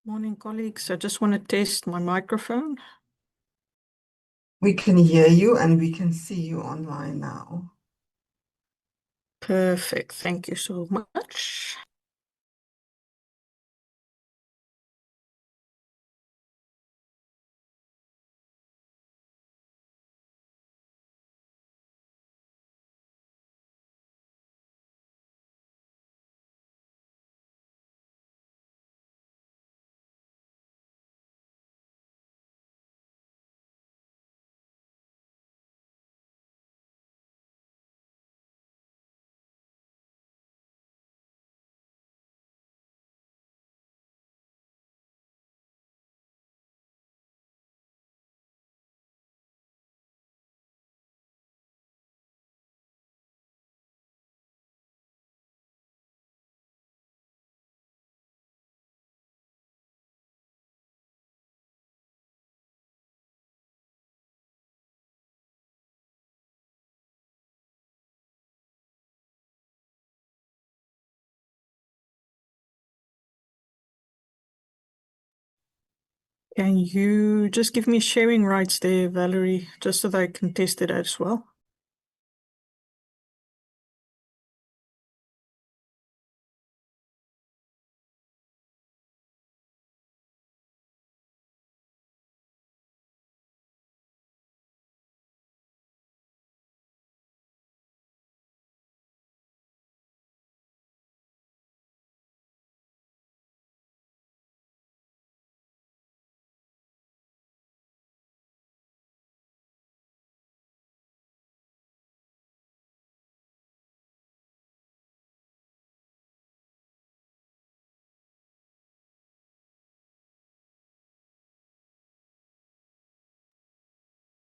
Morning, colleagues. I just want to test my microphone. We can hear you and we can see you online now. Perfect. Thank you so much. Can you just give me sharing rights there, Valerie, just so that I can test it out as well?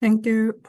Thank you.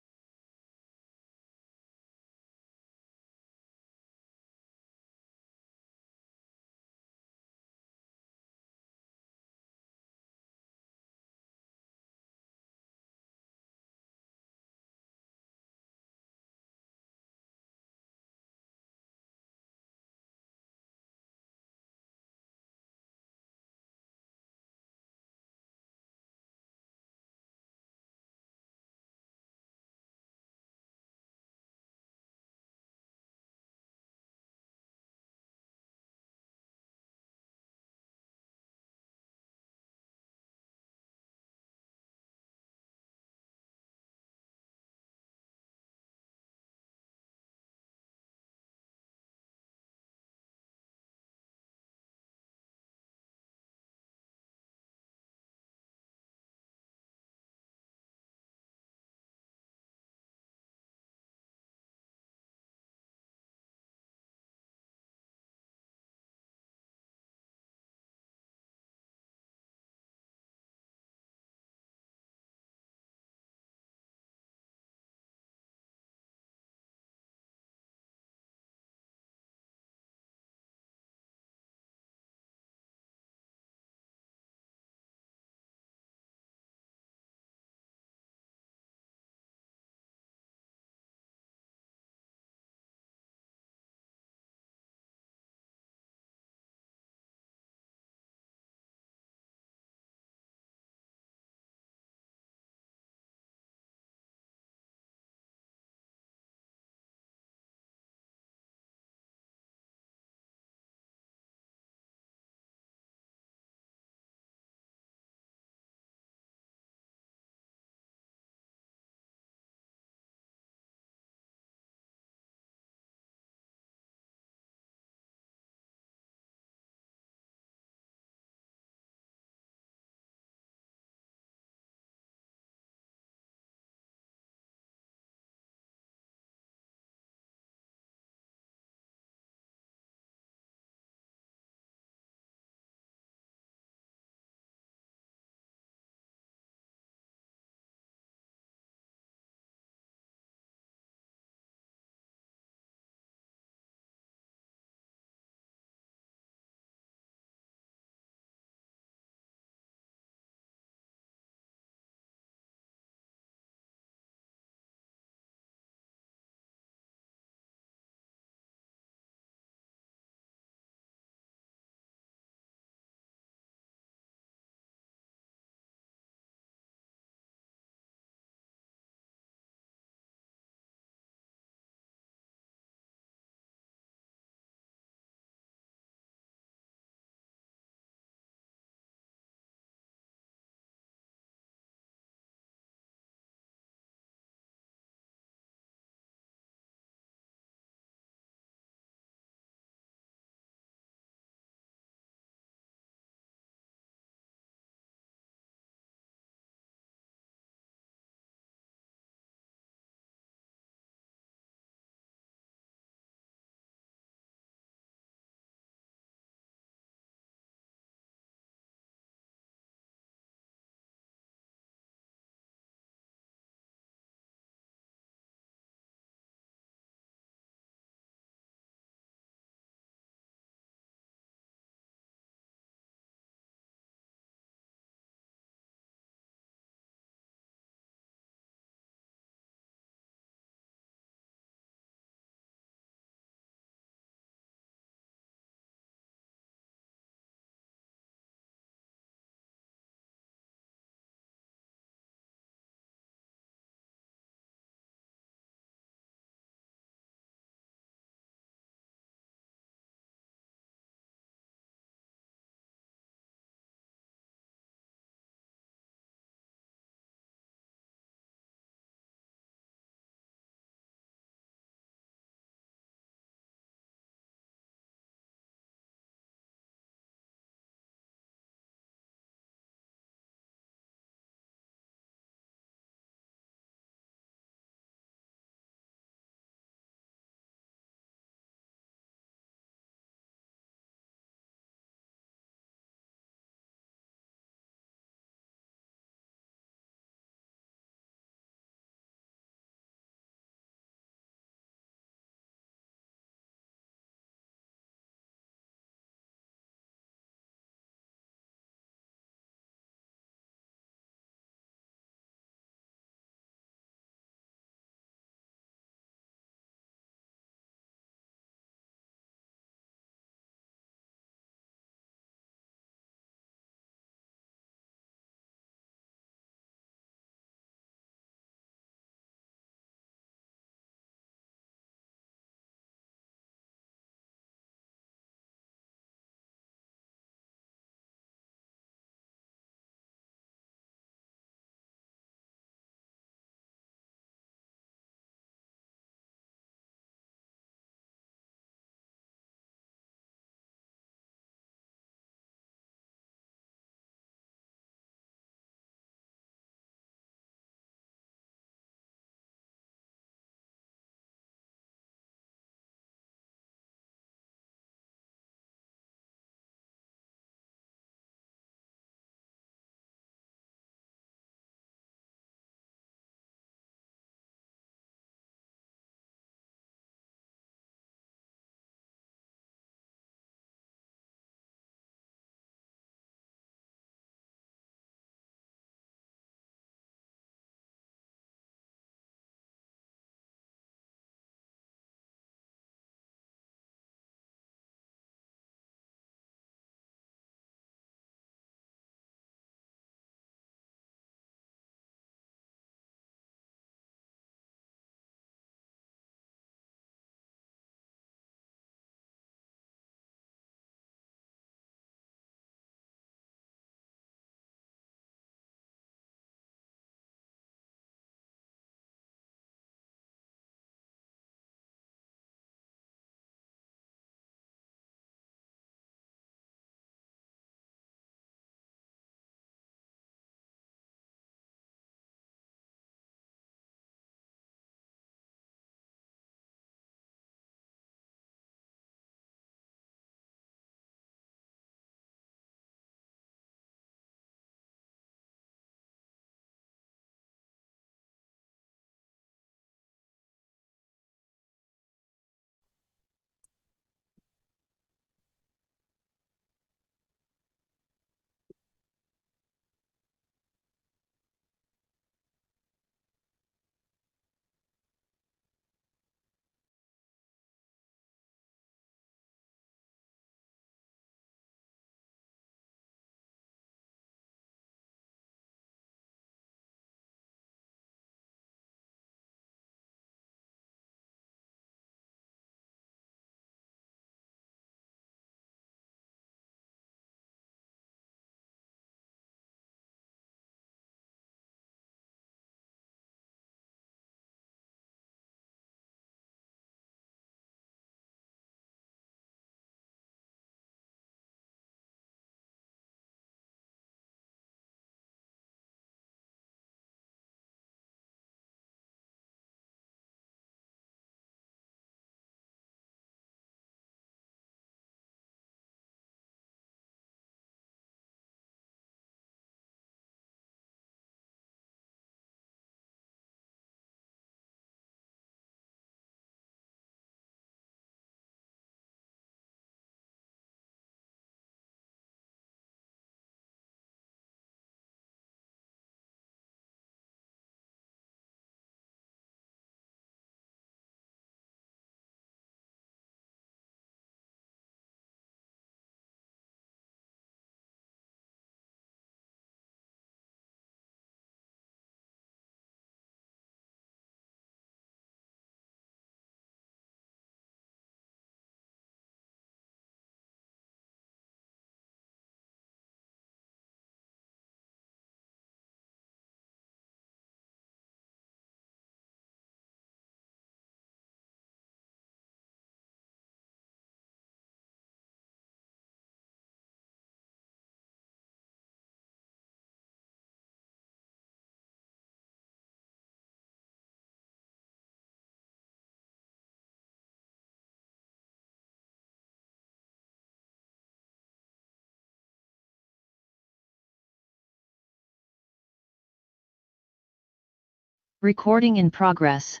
Recording in progress.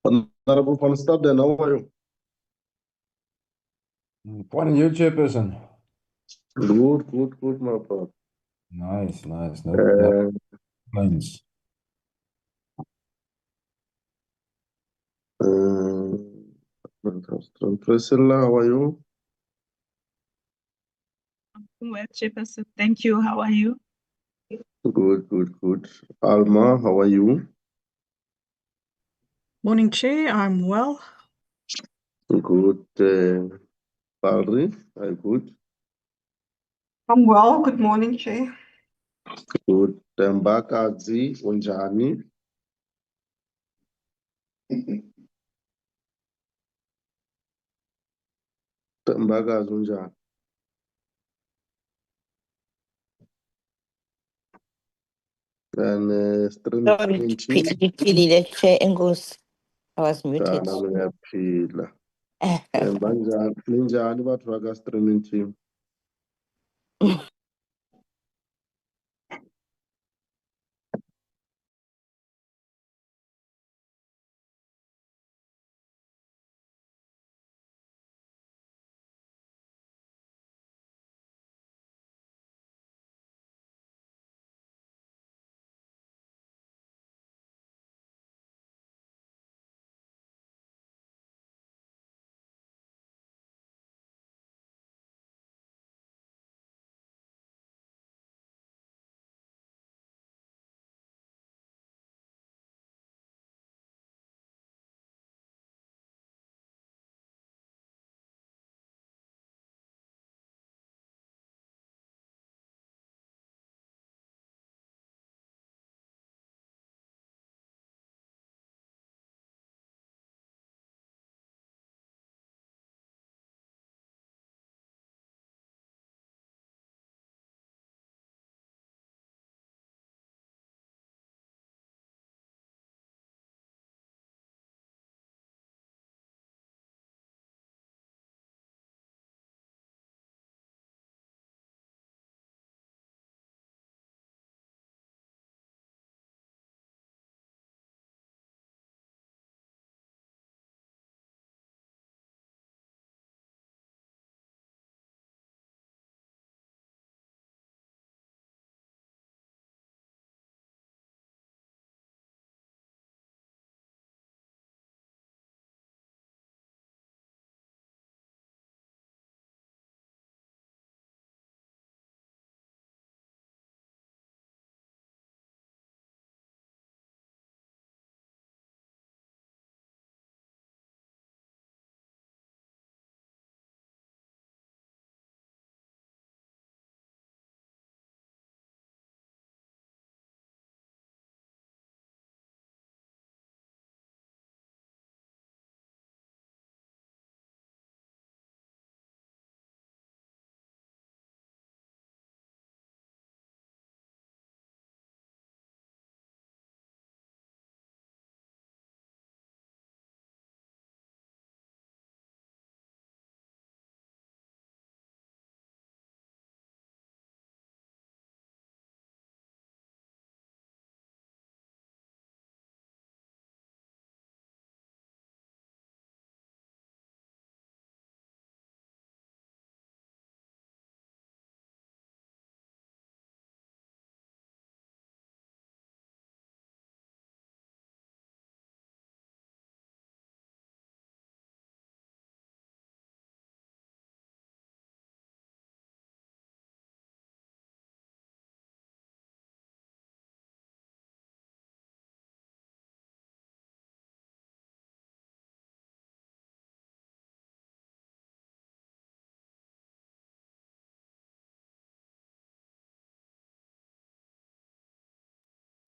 Honorable van Staden, how are you? Fine, you, Chairperson. Good, my brother. Nice. No Uh, complaints. Priscilla, how are you? Well, Chairperson, thank you. How are you? Good. Alma, how are you? Morning, Chair. I'm well. Good. Valerie, are you good? I'm well. Good morning, Chair. Good. Mbakazi, unjani? Mbakazi, unjani? And Sorry, Philly, Chair Engels. I was muted. nami ngiyaphila. Ninjani bathu baka-streaming team?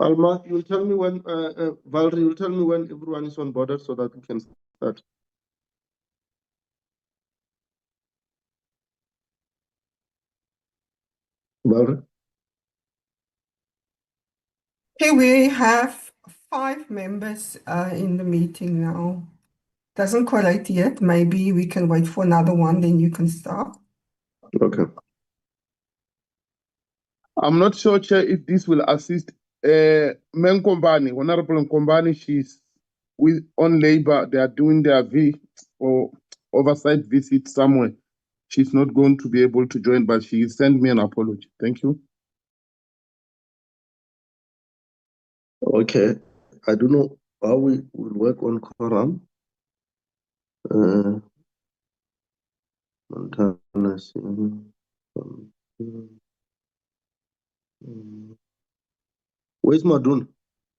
Alma, you'll tell me when, Valerie, you'll tell me when everyone is on board so that we can start. Valerie? Okay, we have 5 members in the meeting now. doesn't collate yet. Maybe we can wait for another one, then you can start. Okay. I'm not sure, Chair, if this will assist. Men Kombani, Honorable Kombani, she's on labor. They are doing their or oversight visit somewhere. She's not going to be able to join, but she sent me an apology. Thank you. Okay, I don't know how we will work on quorum. Montana, where's Madun?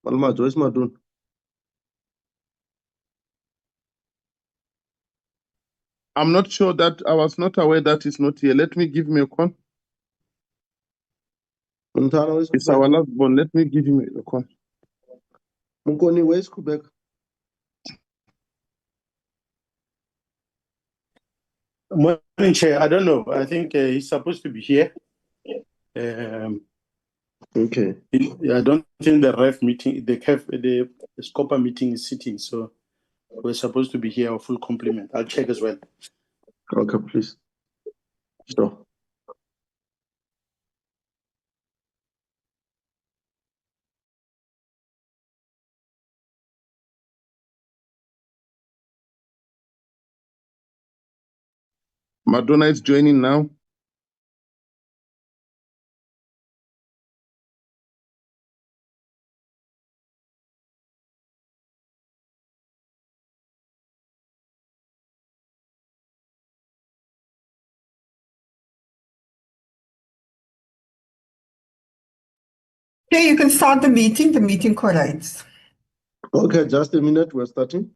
Malmaj, where's Madun? I'm not sure that I was not aware that it's not here. Let me give me a call. Montana, where's It's Quebec? our last born. Let me give him a call. Mukoni, where's Quebec? Morning, Chair. I don't know. I think he's supposed to be here. Okay. I don't think the ref meeting, the Scopa meeting is sitting, so we're supposed to be here a full complement. I'll check as well. Okay, please. Sure. Madonna is joining now. Okay, you can start the meeting. The meeting collates. Okay, just a minute. We're starting.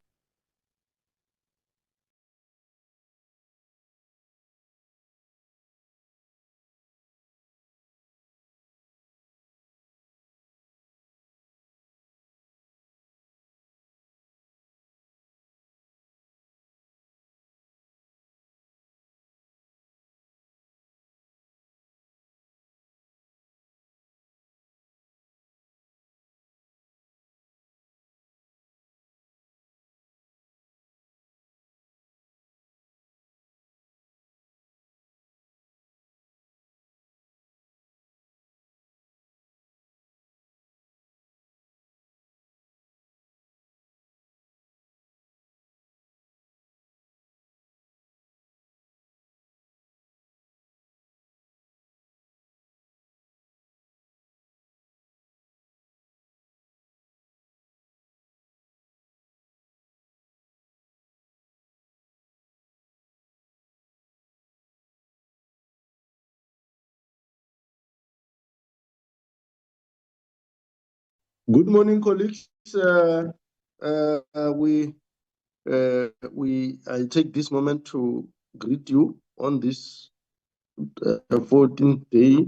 Good morning, colleagues. I take this moment to greet you on this 14th day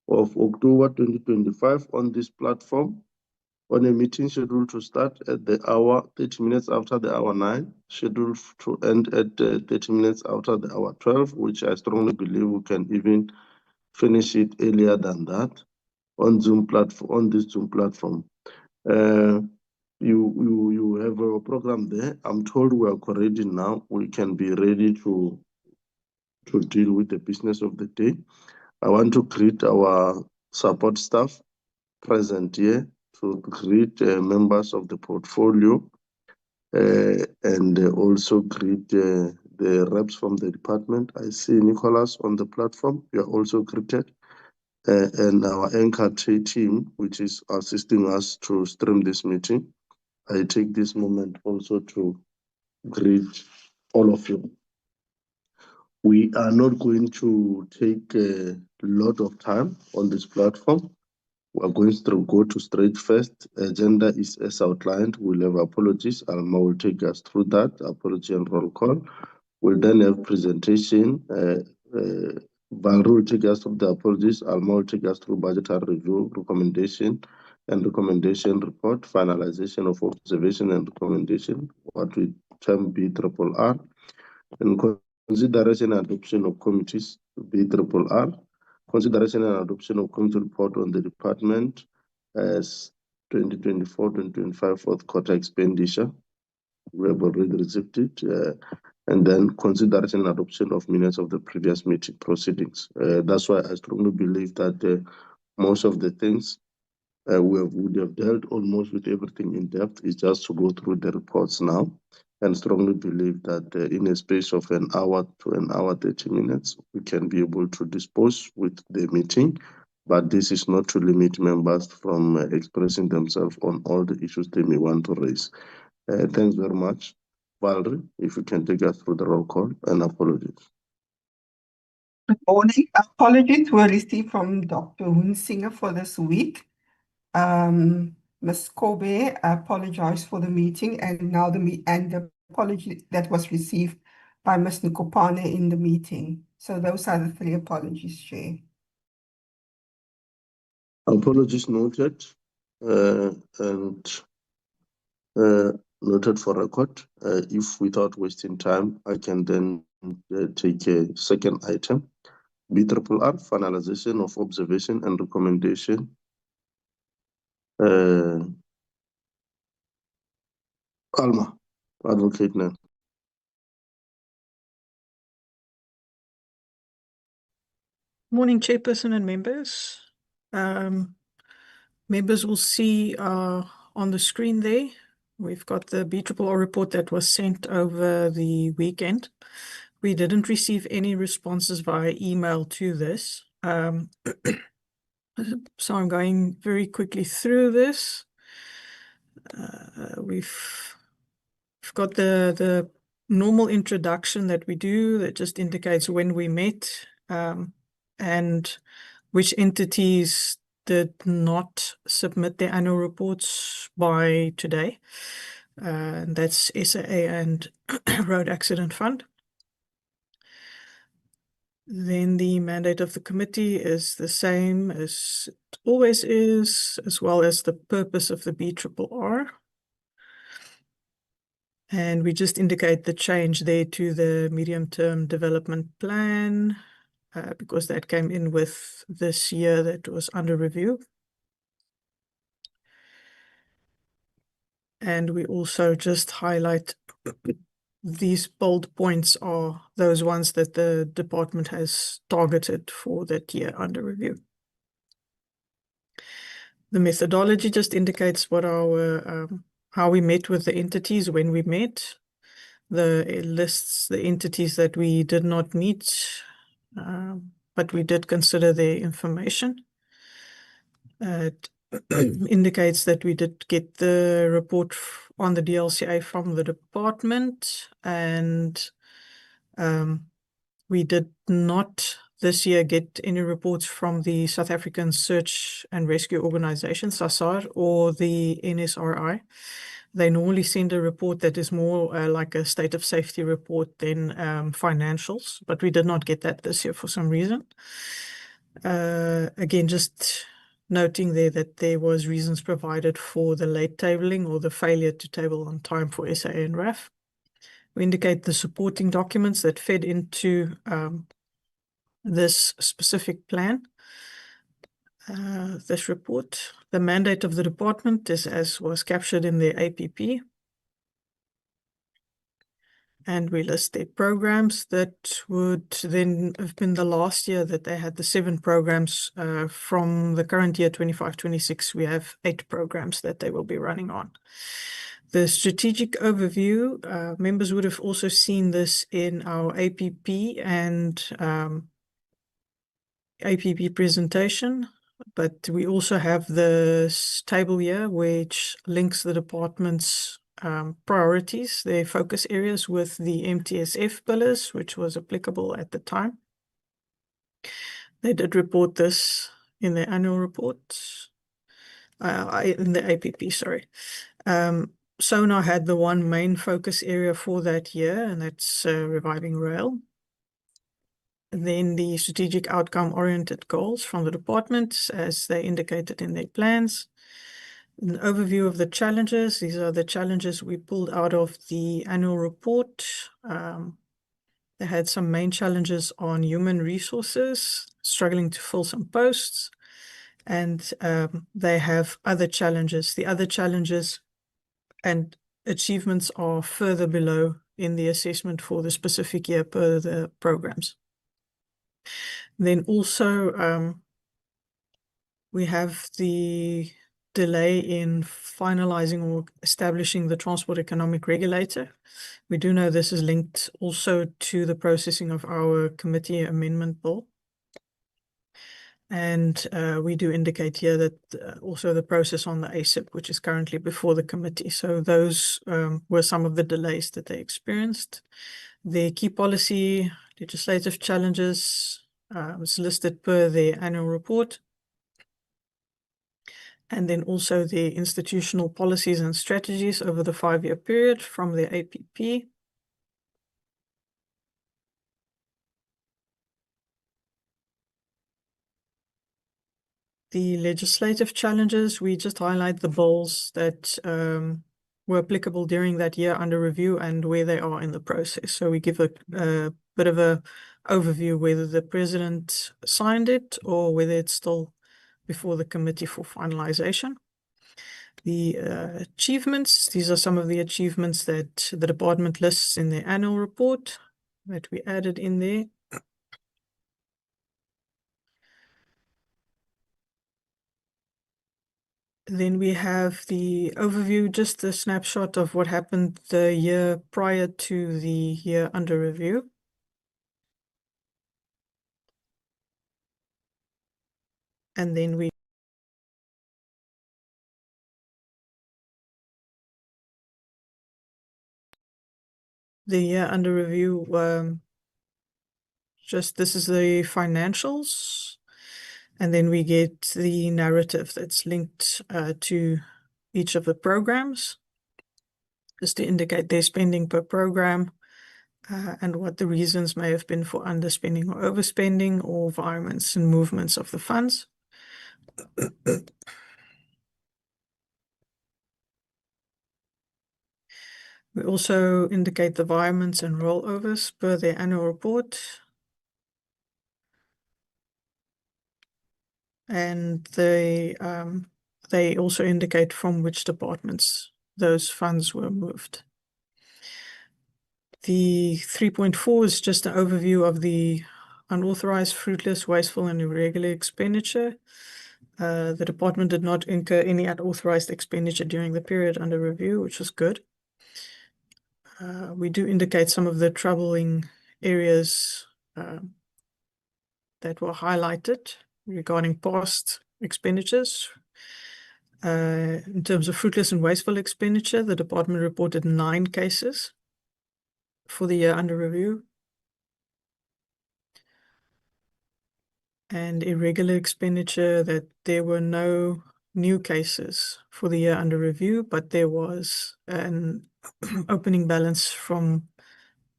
of October 2025 on this platform, on a meeting scheduled to start at the hour 30 minutes after the hour 9, scheduled to end at 30 minutes after the hour 12, which I strongly believe we can even finish it earlier than that on Zoom platform, on this Zoom platform. You have a program there. I'm told we are coordinating now. We can be ready to deal with the business of the day. I want to greet our support staff present here, to greet members of the portfolio, and also greet the reps from the department. I see Nicholas on the platform. You are also greeted. And our anchor team, which is assisting us to stream this meeting. I take this moment also to greet all of you. We are not going to take a lot of time on this platform. We are going to go to straight first. Agenda is as outlined. We'll have apologies. Alma will take us through that, apology and roll call. We'll then have presentation. BRRR will take us through the apologies. Alma will take us through budgetary review, recommendation report, finalization of observation and recommendation, what we term BRRR, and consideration and adoption of committees, BRRR, consideration and adoption of committee report on the department as 2024-2025 fourth quarter expenditure, We have already received it. And then consideration and adoption of minutes of the previous meeting proceedings. That's why I strongly believe that most of the things would have dealt almost with everything in depth. Is just to go through the reports now, and strongly believe that in a space of an hour to an hour 30 minutes, we can be able to dispose with the meeting. But this is not to limit members from expressing themselves on all the issues they may want to raise. Thanks very much. Valerie, if you can take us through the roll call, and apologies. Good morning. Apologies were received from Dr. Hunsinger for this week. Ms. Kobe apologized for the meeting, and now the apology that was received by Ms. Nkopane in the meeting. So those are the 3 apologies, Chair. Apologies noted, and noted for record. If without wasting time, I can then take a second item. BRRR, finalization of observation and recommendation. Alma, advocate now. Morning, Chairperson and members. Members will see on the screen there, we've got the BRRR report that was sent over the weekend. We didn't receive any responses via email to this. So I'm going very quickly through this. We've got the normal introduction that we do that just indicates when we met and which entities did not submit their annual reports by today. That's SAA and Road Accident Fund. Then the mandate of the committee is the same as it always is, as well as the purpose of the BRRR. And we just indicate the change there to the medium-term development plan, because that came in with this year that was under review. And we also just highlight these bold points are those ones that the department has targeted for that year under review. The methodology just indicates what our how we met with the entities when we met. It lists the entities that we did not meet, but we did consider their information. It indicates that we did get the report on the DLCA from the department, and we did not this year get any reports from the South African Search and Rescue Organization, SASAR, or the NSRI. They normally send a report that is more like a state of safety report than financials, but we did not get that this year for some reason. Again, just noting there that there was reasons provided for the late tabling or the failure to table on time for SA and RAF. We indicate the supporting documents that fed into this specific plan, this report. The mandate of the department is as was captured in the APP. And we list their programs. That would then have been the last year that they had the 7 programs. From the current year 25-26, we have 8 programs that they will be running on. The strategic overview, members would have also seen this in our APP and APP presentation, but we also have this table here which links the department's priorities, their focus areas with the MTSF pillars, which was applicable at the time. They did report this in their annual reports, in the APP, sorry. SONA had the one main focus area for that year, and that's reviving rail. And then the strategic outcome-oriented goals from the department, as they indicated in their plans. An overview of the challenges. These are the challenges we pulled out of the annual report. They had some main challenges on human resources, struggling to fill some posts, and they have other challenges. The other challenges, and achievements are further below in the assessment for the specific year per the programs. Then also we have the delay in finalizing or establishing the transport economic regulator. We do know this is linked also to the processing of our committee amendment bill. And we do indicate here that also the process on the ASIP, which is currently before the committee. So those were some of the delays that they experienced. The key policy legislative challenges was listed per their annual report. And then also the institutional policies and strategies over the 5-year period from the APP. The legislative challenges, we just highlight the bills that were applicable during that year under review and where they are in the process. So we give a bit of a overview whether the president signed it or whether it's still before the committee for finalization. The achievements, these are some of the achievements that the department lists in their annual report that we added in there. Then we have the overview, just a snapshot of what happened the year prior to the year under review. And then the year under review, this is the financials. And then we get the narrative that's linked to each of the programs, just to indicate their spending per program and what the reasons may have been for underspending or overspending or environments and movements of the funds. We also indicate the environments and rollovers per their annual report. And they also indicate from which departments those funds were moved. The 3.4 is just an overview of the unauthorized, fruitless, wasteful, and irregular expenditure. The department did not incur any unauthorized expenditure during the period under review, which was good. We do indicate some of the troubling areas that were highlighted regarding past expenditures. In terms of fruitless and wasteful expenditure, the department reported 9 cases for the year under review. And irregular expenditure, that there were no new cases for the year under review, but there was an opening balance from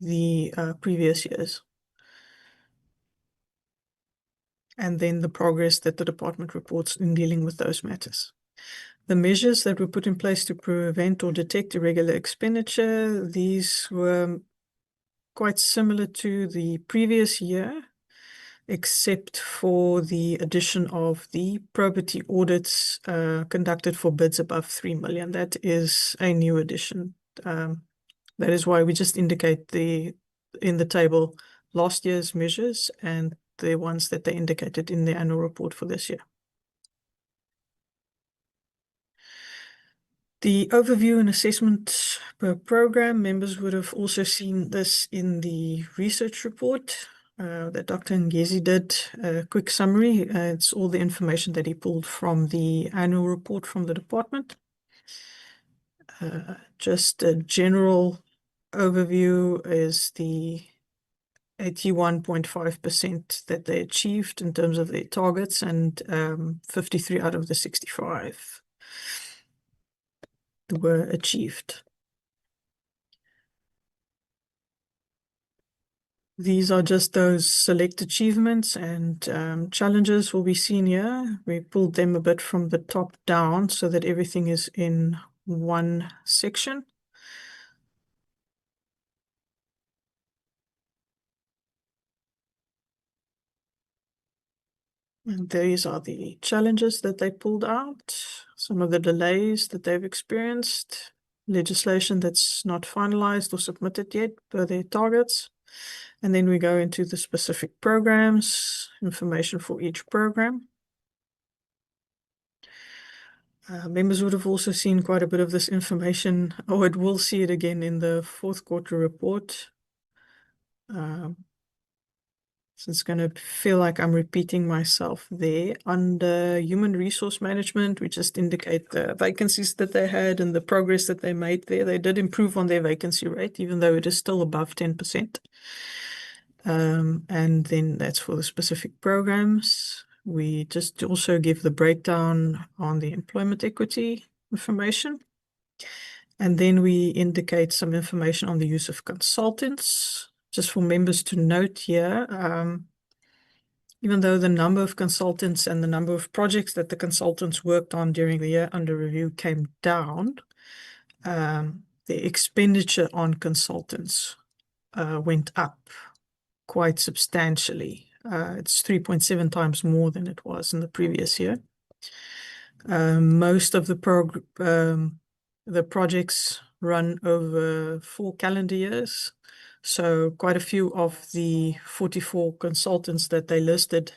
the previous years. And then the progress that the department reports in dealing with those matters. The measures that were put in place to prevent or detect irregular expenditure, these were quite similar to the previous year, except for the addition of the probity audits conducted for bids above 3 million. That is a new addition. That is why we just indicate in the table last year's measures and the ones that they indicated in the annual report for this year. The overview and assessment per program, members would have also seen this in the research report that Dr. Ngezi did. A quick summary, it's all the information that he pulled from the annual report from the department. Just a general overview is the 81.5% that they achieved in terms of their targets, and 53 out of the 65 were achieved. These are just those select achievements, and challenges will be seen here. We pulled them a bit from the top down so that everything is in one section. And these are the challenges that they pulled out, some of the delays that they've experienced, legislation that's not finalized or submitted yet per their targets. And then we go into the specific programs, information for each program. Members would have also seen quite a bit of this information, or it will see it again in the fourth quarter report. So it's going to feel like I'm repeating myself there. Under human resource management, we just indicate the vacancies that they had and the progress that they made there. They did improve on their vacancy rate, even though it is still above 10%. And then that's for the specific programs. We just also give the breakdown on the employment equity information. And then we indicate some information on the use of consultants. Just for members to note here, even though the number of consultants and the number of projects that the consultants worked on during the year under review came down, the expenditure on consultants went up quite substantially. It's 3.7 times more than it was in the previous year. Most of the projects run over 4 calendar years. So quite a few of the 44 consultants that they listed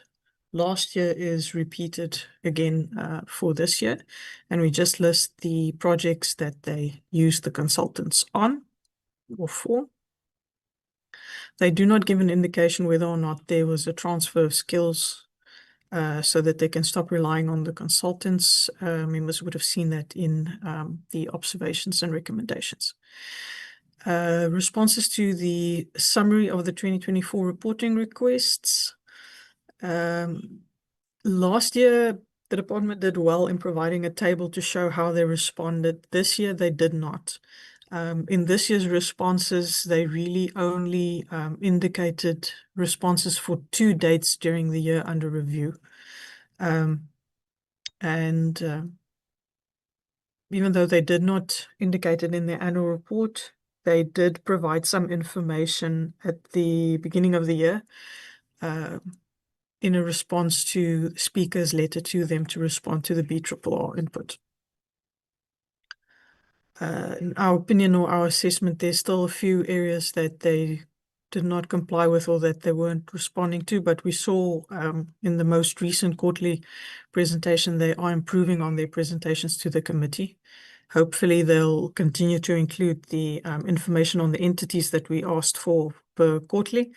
last year is repeated again for this year. And we just list the projects that they use the consultants on or for. They do not give an indication whether or not there was a transfer of skills so that they can stop relying on the consultants. Members would have seen that in the observations and recommendations. Responses to the summary of the 2024 reporting requests. Last year, the department did well in providing a table to show how they responded. This year, they did not. In this year's responses, they really only indicated responses for 2 dates during the year under review. Even though they did not indicate it in their annual report, they did provide some information at the beginning of the year in a response to the speaker's letter to them to respond to the BRRR input. In our opinion or our assessment, there's still a few areas that they did not comply with or that they weren't responding to, but we saw in the most recent quarterly presentation, they are improving on their presentations to the committee. Hopefully, they'll continue to include the information on the entities that we asked for per quarterly,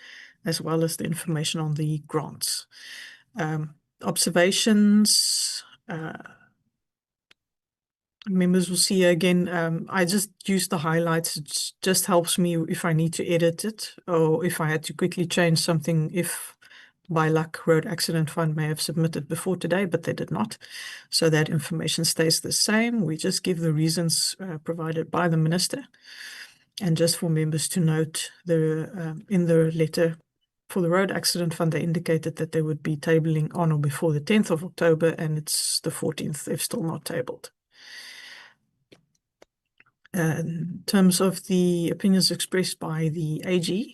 as well as the information on the grants. Observations, members will see again, I just use the highlights. It just helps me if I need to edit it or if I had to quickly change something, if by luck road accident fund may have submitted before today, but they did not. So that information stays the same. We just give the reasons provided by the minister. And just for members to note, in the letter for the road accident fund, they indicated that they would be tabling on or before the 10th of October, and it's the 14th. They've still not tabled. In terms of the opinions expressed by the AG,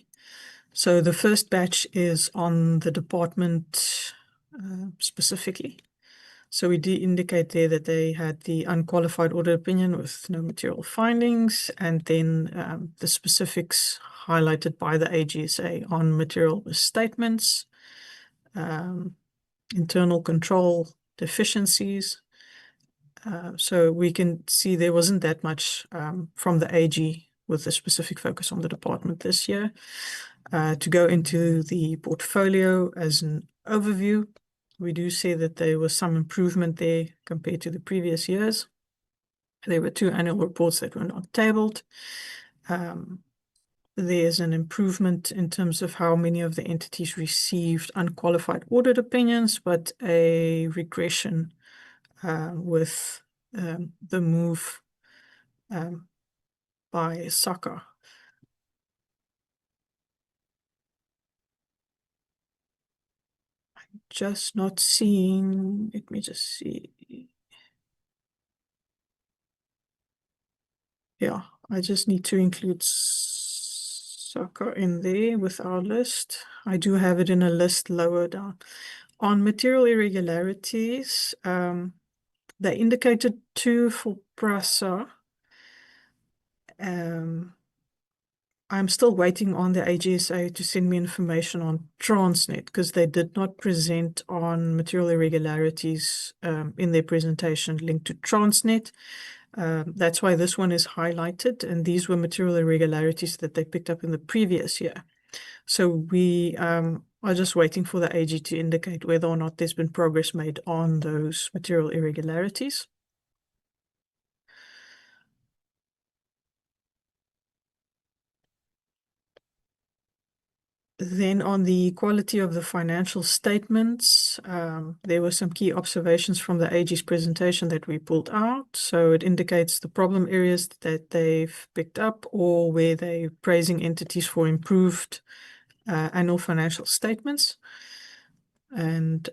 so the first batch is on the department specifically. So we do indicate there that they had the unqualified audit opinion with no material findings, and then the specifics highlighted by the AGSA on material misstatements, internal control deficiencies. So we can see there wasn't that much from the AG with a specific focus on the department this year. To go into the portfolio as an overview, we do see that there was some improvement there compared to the previous years. There were 2 annual reports that were not tabled. There's an improvement in terms of how many of the entities received unqualified audit opinions, but a regression with the move by SACA. I'm just not seeing, let me just see. Yeah, I just need to include SACA in there with our list. I do have it in a list lower down. On material irregularities, they indicated 2 for PRASA. I'm still waiting on the AGSA to send me information on Transnet because they did not present on material irregularities in their presentation linked to Transnet. That's why this one is highlighted, and these were material irregularities that they picked up in the previous year. So we are just waiting for the AG to indicate whether or not there's been progress made on those material irregularities. Then on the quality of the financial statements, there were some key observations from the AG's presentation that we pulled out. So it indicates the problem areas that they've picked up or where they're praising entities for improved annual financial statements. And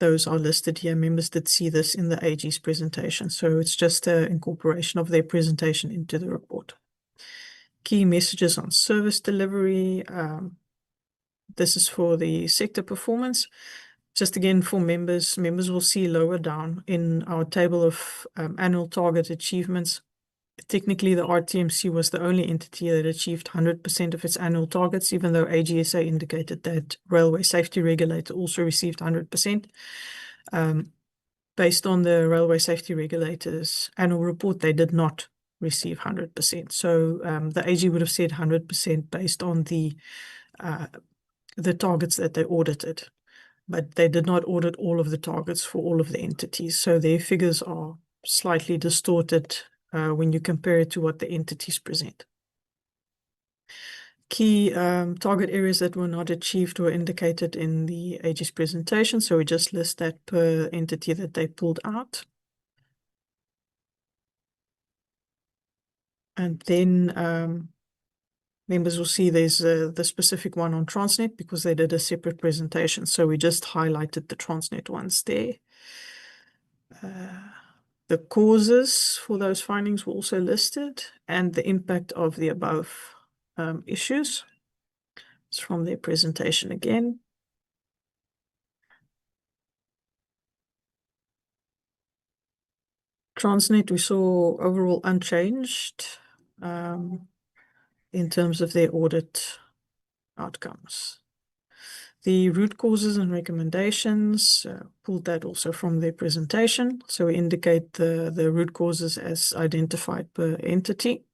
those are listed here. Members did see this in the AG's presentation. So it's just an incorporation of their presentation into the report. Key messages on service delivery. This is for the sector performance. Just again for members will see lower down in our table of annual target achievements. Technically, the RTMC was the only entity that achieved 100% of its annual targets, even though AGSA indicated that Railway Safety Regulator also received 100%. Based on the Railway Safety Regulator's annual report, they did not receive 100%. So the AG would have said 100% based on the targets that they audited, but they did not audit all of the targets for all of the entities. So their figures are slightly distorted when you compare it to what the entities present. Key target areas that were not achieved were indicated in the AG's presentation. So we just list that per entity that they pulled out. And then members will see there's the specific one on Transnet because they did a separate presentation. So we just highlighted the Transnet ones there. The causes for those findings were also listed and the impact of the above issues. It's from their presentation again. Transnet, we saw overall unchanged in terms of their audit outcomes. The root causes and recommendations, pulled that also from their presentation. So we indicate the root causes as identified per entity.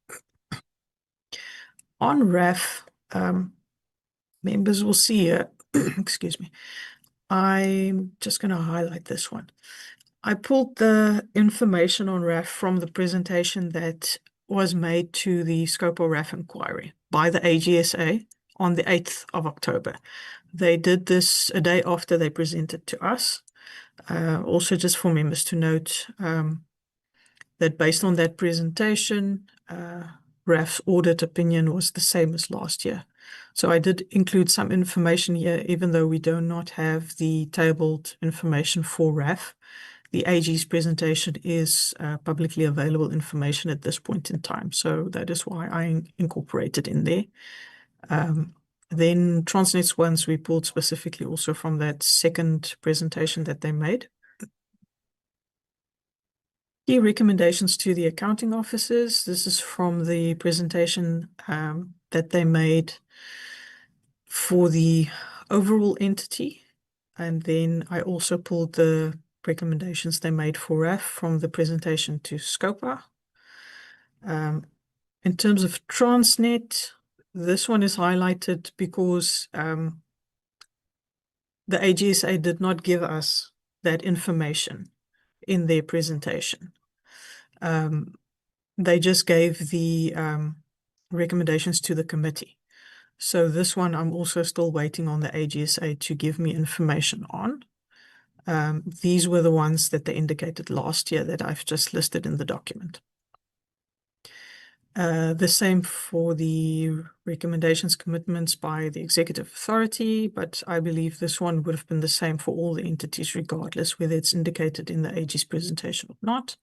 On RAF, members will see here, excuse me, I'm just going to highlight this one. I pulled the information on RAF from the presentation that was made to the Scopo RAF inquiry by the AGSA on the 8th of October. They did this a day after they presented to us. Also just for members to note that based on that presentation, RAF's audit opinion was the same as last year. So I did include some information here, even though we do not have the tabled information for RAF. The AG's presentation is publicly available information at this point in time. So that is why I incorporated in there. Then Transnet's ones we pulled specifically also from that second presentation that they made. Key recommendations to the accounting officers. This is from the presentation that they made for the overall entity. And then I also pulled the recommendations they made for RAF from the presentation to Scopa. In terms of Transnet, this one is highlighted because the AGSA did not give us that information in their presentation. They just gave the recommendations to the committee. So this one I'm also still waiting on the AGSA to give me information on. These were the ones that they indicated last year that I've just listed in the document. The same for the recommendations, commitments by the executive authority, but I believe this one would have been the same for all the entities, regardless whether it's indicated in the AG's presentation or not.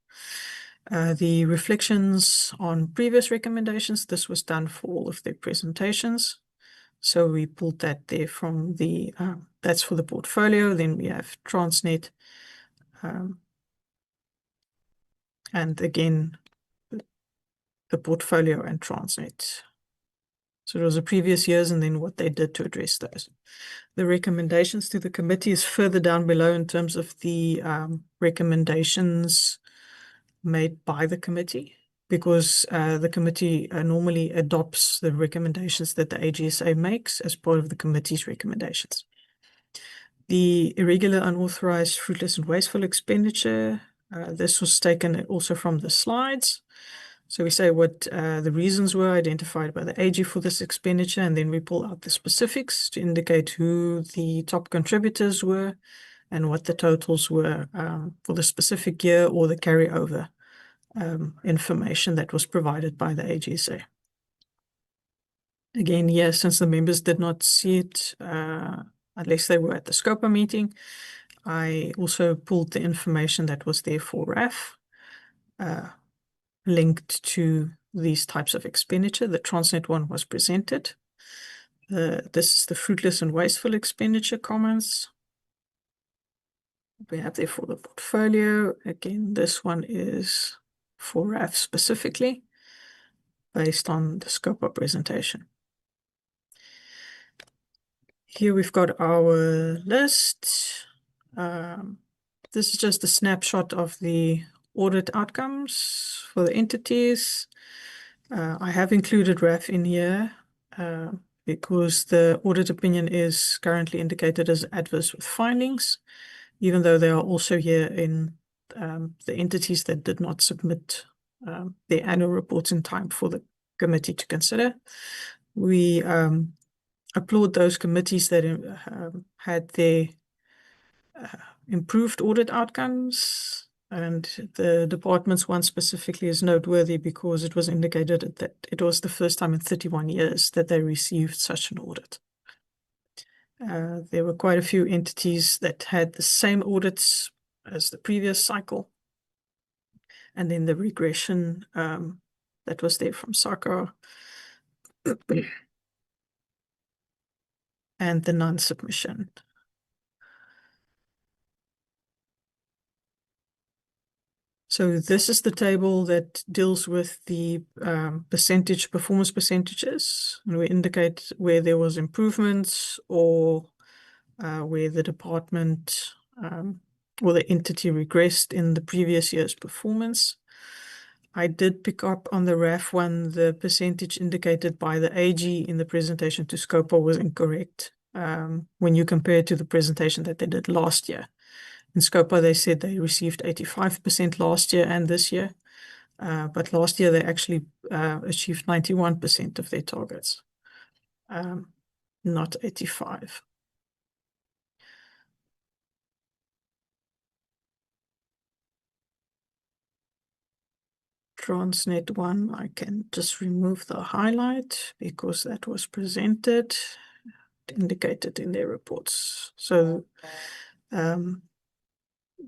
The reflections on previous recommendations, this was done for all of their presentations. So we pulled that there from the, that's for the portfolio. Then we have Transnet. And again, the portfolio and Transnet. So it was the previous years and then what they did to address those. The recommendations to the committee is further down below in terms of the recommendations made by the committee, because the committee normally adopts the recommendations that the AGSA makes as part of the committee's recommendations. The irregular, unauthorized, fruitless and wasteful expenditure, this was taken also from the slides. So we say what the reasons were identified by the AG for this expenditure, and then we pull out the specifics to indicate who the top contributors were and what the totals were for the specific year or the carryover information that was provided by the AGSA. Again, yes, since the members did not see it, unless they were at the SCOPA meeting, I also pulled the information that was there for RAF, linked to these types of expenditure. The Transnet one was presented. This is the fruitless and wasteful expenditure comments. We have there for the portfolio. Again, this one is for RAF specifically, based on the SCOPA presentation. Here we've got our list. This is just a snapshot of the audit outcomes for the entities. I have included RAF in here because the audit opinion is currently indicated as adverse with findings, even though they are also here in the entities that did not submit their annual reports in time for the committee to consider. We applaud those committees that had their improved audit outcomes, and the department's one specifically is noteworthy because it was indicated that it was the first time in 31 years that they received such an audit. There were quite a few entities that had the same audits as the previous cycle, and then the regression that was there from SACA and the non-submission. So this is the table that deals with the performance percentages, and we indicate where there was improvements or where the department or the entity regressed in the previous year's performance. I did pick up on the RAF one, the percentage indicated by the AG in the presentation to SCOPA was incorrect when you compare it to the presentation that they did last year. In SCOPA, they said they received 85% last year and this year, but last year they actually achieved 91% of their targets, not 85%. Transnet one, I can just remove the highlight because that was presented, indicated in their reports. So the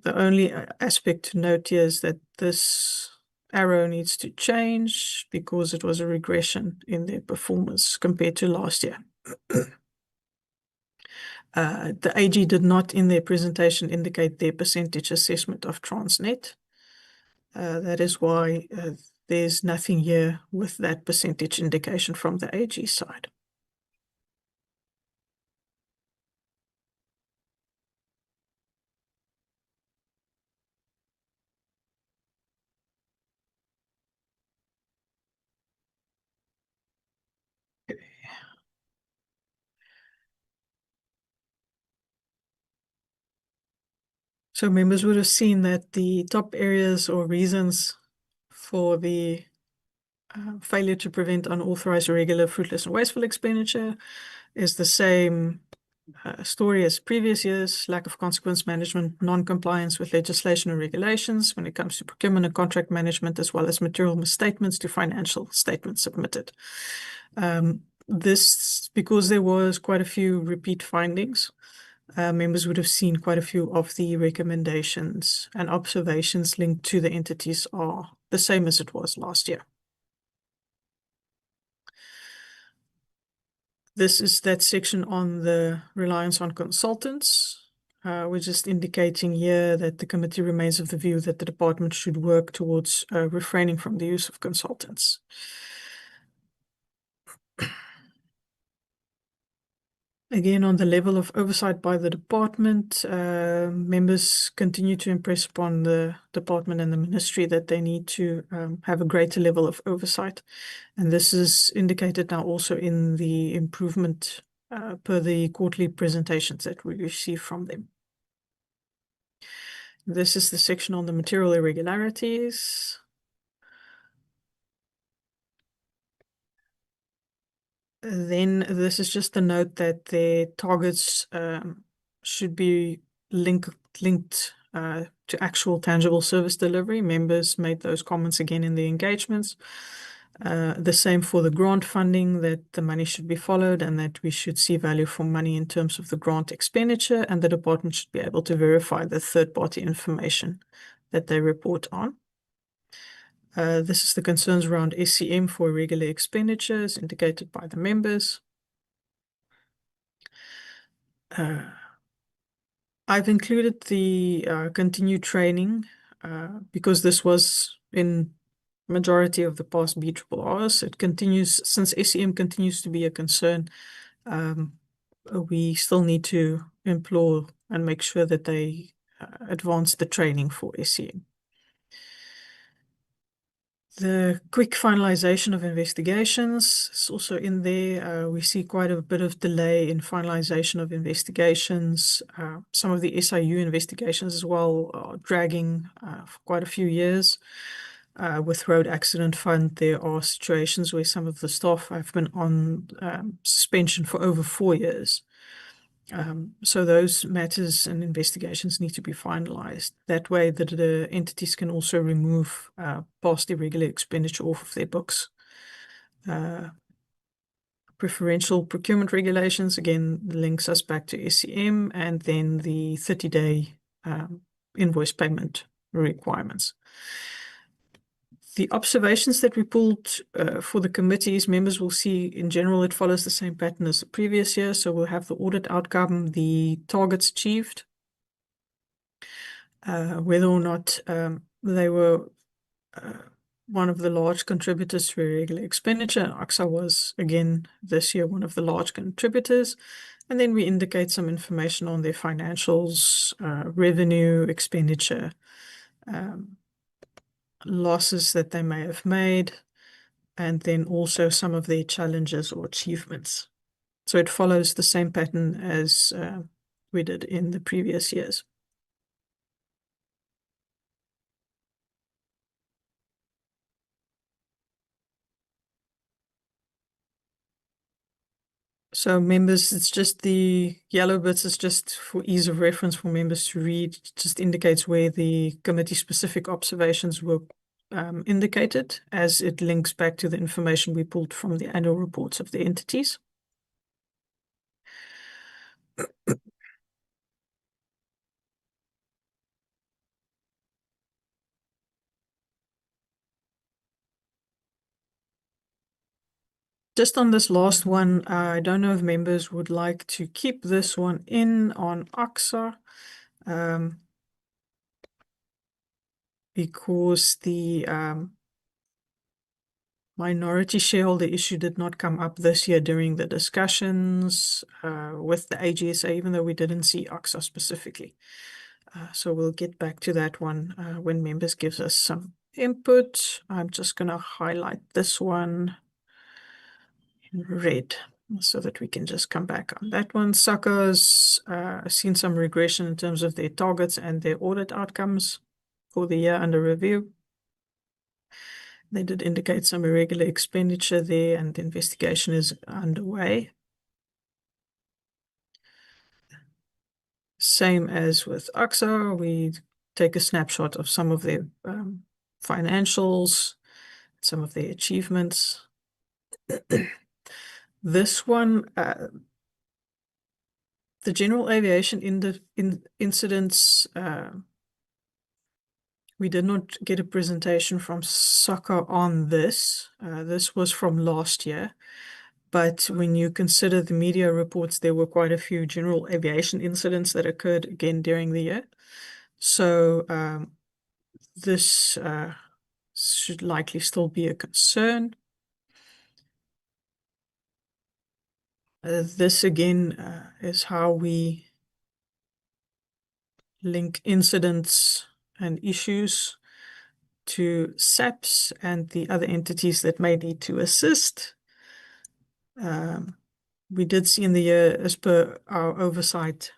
only aspect to note here is that this arrow needs to change because it was a regression in their performance compared to last year. The AG did not in their presentation indicate their percentage assessment of Transnet. That is why there's nothing here with that percentage indication from the AG side. So members would have seen that the top areas or reasons for the failure to prevent unauthorized, irregular, fruitless, and wasteful expenditure is the same story as previous years: lack of consequence management, non-compliance with legislation and regulations when it comes to procurement and contract management, as well as material misstatements to financial statements submitted. This, because there was quite a few repeat findings, members would have seen quite a few of the recommendations and observations linked to the entities are the same as it was last year. This is that section on the reliance on consultants. We're just indicating here that the committee remains of the view that the department should work towards refraining from the use of consultants. Again, on the level of oversight by the department, members continue to impress upon the department and the ministry that they need to have a greater level of oversight. And this is indicated now also in the improvement per the quarterly presentations that we receive from them. This is the section on the material irregularities. Then this is just a note that their targets should be linked to actual tangible service delivery. Members made those comments again in the engagements. The same for the grant funding, that the money should be followed and that we should see value for money in terms of the grant expenditure, and the department should be able to verify the third-party information that they report on. This is the concerns around SCM for irregular expenditures indicated by the members. I've included the continued training because this was in majority of the past BRRRs. It continues, since SCM continues to be a concern, we still need to implore and make sure that they advance the training for SCM. The quick finalization of investigations is also in there. We see quite a bit of delay in finalization of investigations. Some of the SIU investigations as well are dragging for quite a few years. With Road Accident Fund, there are situations where some of the staff have been on suspension for over 4 years. So those matters and investigations need to be finalized. That way that the entities can also remove past irregular expenditure off of their books. Preferential procurement regulations, again, links us back to SCM, and then the 30-day invoice payment requirements. The observations that we pulled for the committees, members will see in general it follows the same pattern as the previous year. So we'll have the audit outcome, the targets achieved, whether or not they were one of the large contributors to irregular expenditure. And AXA was, again, this year one of the large contributors. And then we indicate some information on their financials, revenue, expenditure, losses that they may have made, and then also some of their challenges or achievements. So it follows the same pattern as we did in the previous years. So members, it's just the yellow bits is just for ease of reference for members to read. It just indicates where the committee specific observations were indicated, as it links back to the information we pulled from the annual reports of the entities. Just on this last one, I don't know if members would like to keep this one in on AXA, because the minority shareholder issue did not come up this year during the discussions with the AGSA, even though we didn't see AXA specifically. So we'll get back to that one when members gives us some input. I'm just going to highlight this one in red so that we can just come back on that one. SACCO's seen some regression in terms of their targets and their audit outcomes for the year under review. They did indicate some irregular expenditure there, and the investigation is underway. Same as with AXA, we take a snapshot of some of their financials, some of their achievements. This one, the general aviation incidents, we did not get a presentation from SACCO on this. This was from last year, But when you consider the media reports, there were quite a few general aviation incidents that occurred again during the year. So this should likely still be a concern. This again is how we link incidents and issues to SAPs and the other entities that may need to assist. We did see in the year, as per our oversight,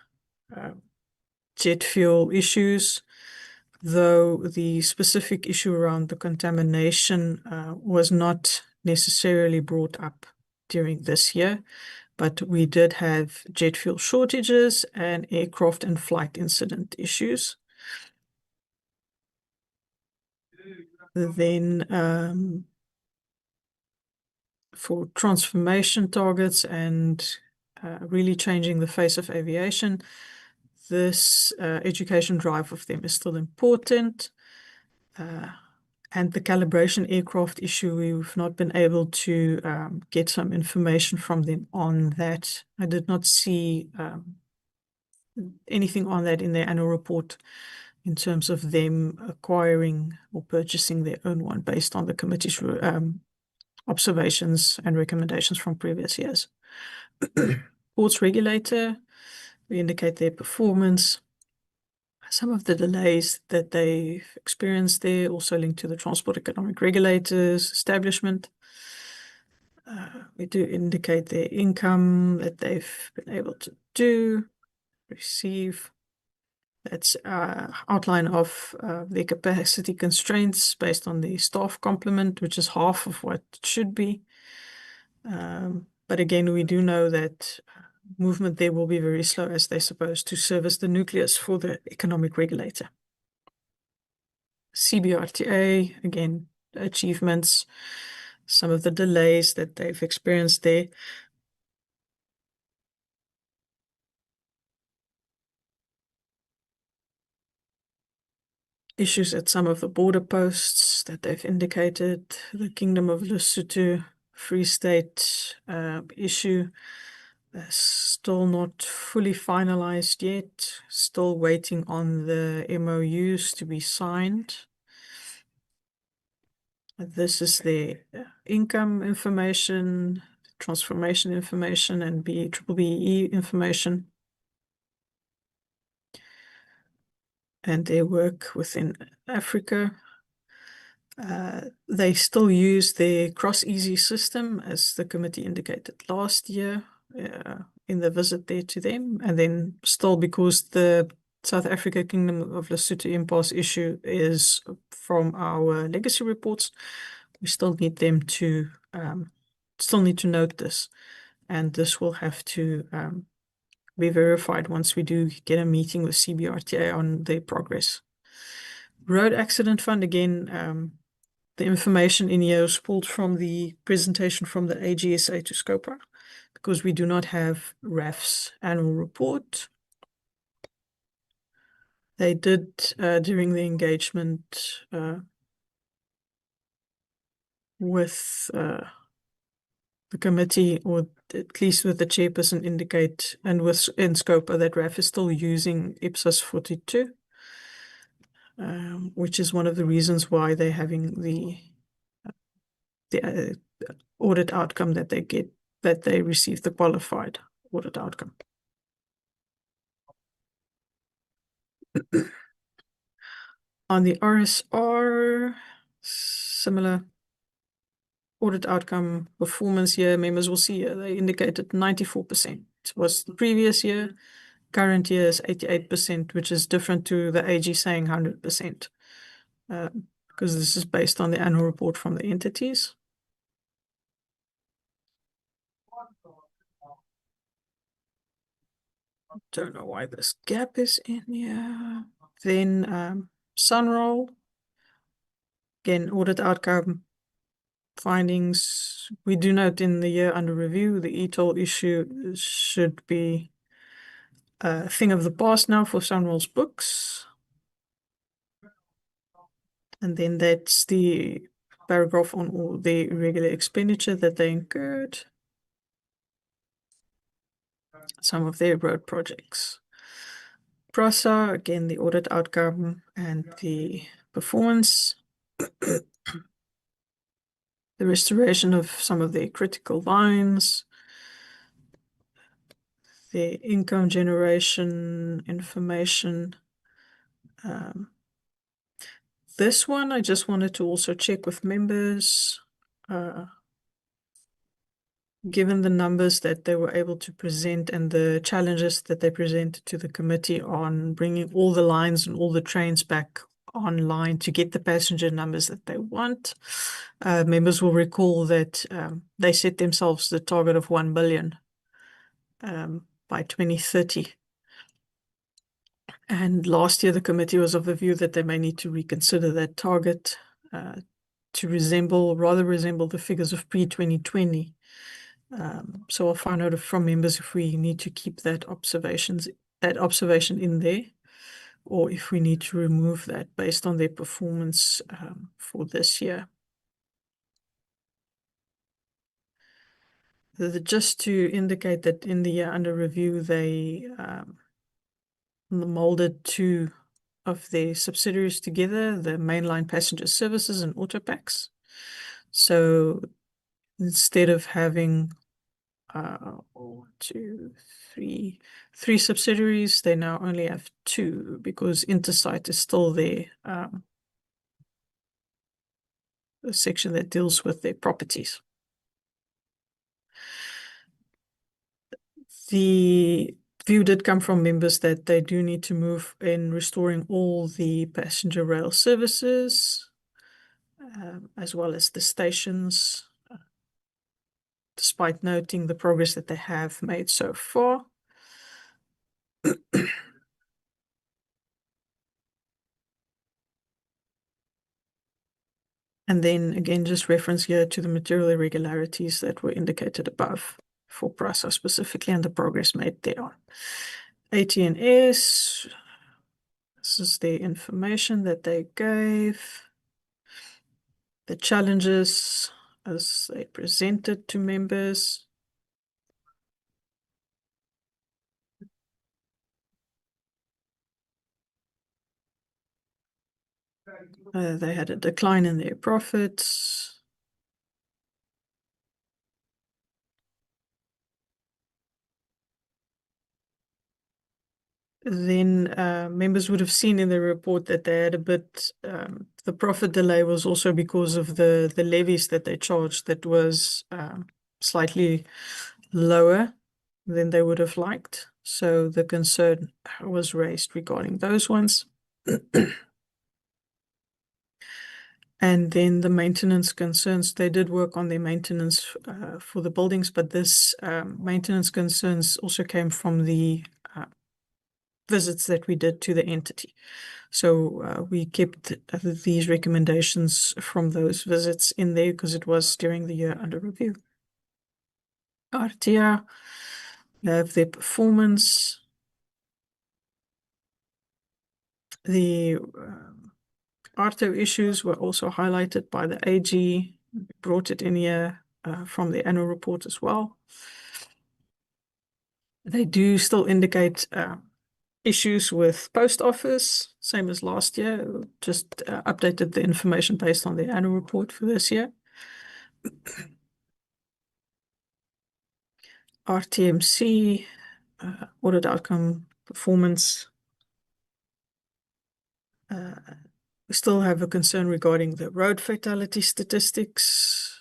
jet fuel issues, though the specific issue around the contamination was not necessarily brought up during this year, but we did have jet fuel shortages and aircraft and flight incident issues. Then for transformation targets and really changing the face of aviation, this education drive of them is still important. And the calibration aircraft issue, we've not been able to get some information from them on that. I did not see anything on that in their annual report in terms of them acquiring or purchasing their own one based on the committee's observations and recommendations from previous years. Ports regulator, we indicate their performance. Some of the delays that they've experienced there also linked to the Transport Economic Regulators establishment. We do indicate their income that they've been able to receive. That's outline of their capacity constraints based on the staff complement, which is half of what it should be. But again, we do know that movement there will be very slow as they're supposed to service the nucleus for the economic regulator. CBRTA, again, achievements, some of the delays that they've experienced there. Issues at some of the border posts that they've indicated, the Kingdom of Lesotho, Free State issue, still not fully finalized yet, still waiting on the MOUs to be signed. This is the income information, transformation information, and BBBE information. And their work within Africa. They still use the cross-easy system, as the committee indicated last year in the visit there to them. And then still, because the South Africa Kingdom of Lesotho impasse issue is from our legacy reports, we still need them to note this. And this will have to be verified once we do get a meeting with CBRTA on their progress. Road Accident Fund, again, the information in here is pulled from the presentation from the AGSA to SCOPA, because we do not have RAF's annual report. They did, during the engagement with the committee, or at least with the chairperson, indicate, and in SCOPA, that RAF is still using Ipsos 42, which is one of the reasons why they're having the audit outcome that they get, that they receive the qualified audit outcome. On the RSR, similar audit outcome performance here, members will see they indicated 94% was the previous year. Current year is 88%, which is different to the AG saying 100%, because this is based on the annual report from the entities. Don't know why this gap is in here. Then Sunroll, again, audit outcome findings. We do note in the year under review, the e-toll issue should be a thing of the past now for Sunroll's books. And then that's the paragraph on all the irregular expenditure that they incurred. some of their road projects. PRASA, again, the audit outcome and the performance. The restoration of some of their critical lines. The income generation information. This one, I just wanted to also check with members. Given the numbers that they were able to present and the challenges that they presented to the committee on bringing all the lines and all the trains back online to get the passenger numbers that they want, members will recall that they set themselves the target of 1 billion by 2030. And last year, the committee was of the view that they may need to reconsider that target to rather resemble the figures of pre-2020. So I'll find out from members if we need to keep that observation in there, or if we need to remove that based on their performance for this year. Just to indicate that in the year under review, they molded two of their subsidiaries together, the mainline passenger services and Autopax. So instead of having three subsidiaries, they now only have two, because Intersight is still there, the section that deals with their properties. The view did come from members that they do need to move in restoring all the passenger rail services, as well as the stations, despite noting the progress that they have made so far. And then again, just reference here to the material irregularities that were indicated above for PRASA specifically and the progress made thereon. AT&S, this is the information that they gave. The challenges as they presented to members. They had a decline in their profits. Then members would have seen in the report that they had a bit, the profit delay was also because of the levies that they charged that was slightly lower than they would have liked. So the concern was raised regarding those ones. And then the maintenance concerns, they did work on their maintenance for the buildings, but this maintenance concerns also came from the visits that we did to the entity. So we kept these recommendations from those visits in there because it was during the year under review. Artea, they have their performance. The ARTO issues were also highlighted by the AG, brought it in here from the annual report as well. They do still indicate issues with post office, same as last year, just updated the information based on the annual report for this year. RTMC, audit outcome performance. We still have a concern regarding the road fatality statistics.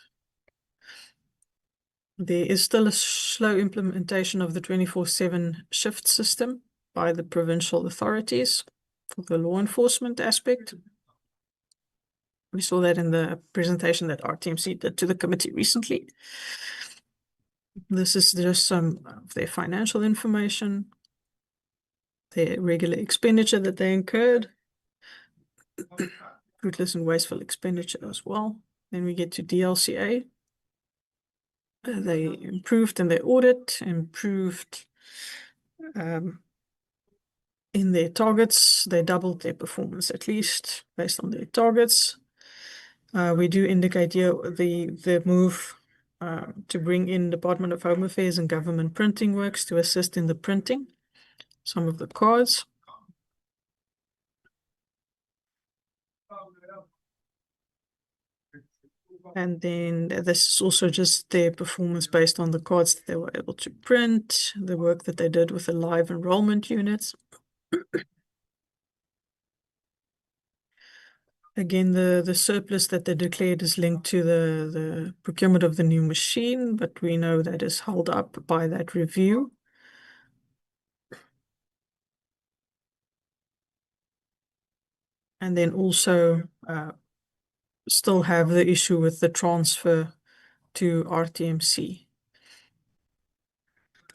There is still a slow implementation of the 24/7 shift system by the provincial authorities for the law enforcement aspect. We saw that in the presentation that RTMC did to the committee recently. This is just some of their financial information, their regular expenditure that they incurred, fruitless and wasteful expenditure as well. Then we get to DLCA. They improved in their audit, improved in their targets. They doubled their performance at least based on their targets. We do indicate here the move to bring in Department of Home Affairs and Government Printing Works to assist in the printing, some of the cards. And then this is also just their performance based on the cards that they were able to print, the work that they did with the live enrollment units. Again, the surplus that they declared is linked to the procurement of the new machine, but we know that is held up by that review. And then also still have the issue with the transfer to RTMC.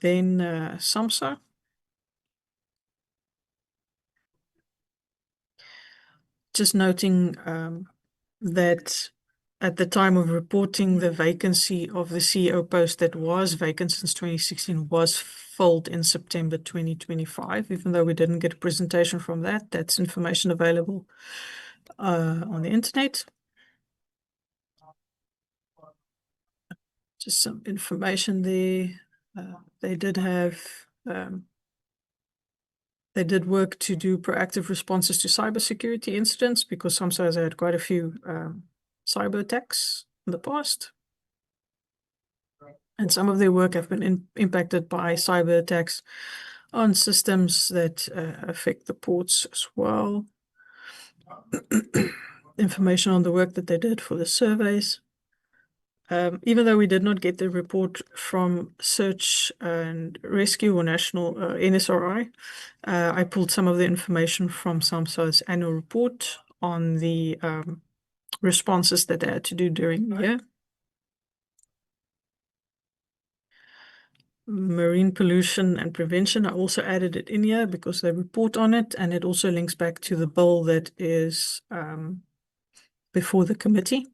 Then SAMSA. Just noting that at the time of reporting, the vacancy of the CEO post that was vacant since 2016 was filled in September 2025, even though we didn't get a presentation from that. That's information available on the internet. Just some information there. They did have they did work to do proactive responses to cybersecurity incidents because SAMSA has had quite a few cyber attacks in the past. And some of their work have been impacted by cyber attacks on systems that affect the ports as well. Information on the work that they did for the surveys. Even though we did not get the report from Search and Rescue or National NSRI, I pulled some of the information from SAMSA's annual report on the responses that they had to do during the year. Marine pollution and prevention, I also added it in here because they report on it, and it also links back to the bill that is before the committee.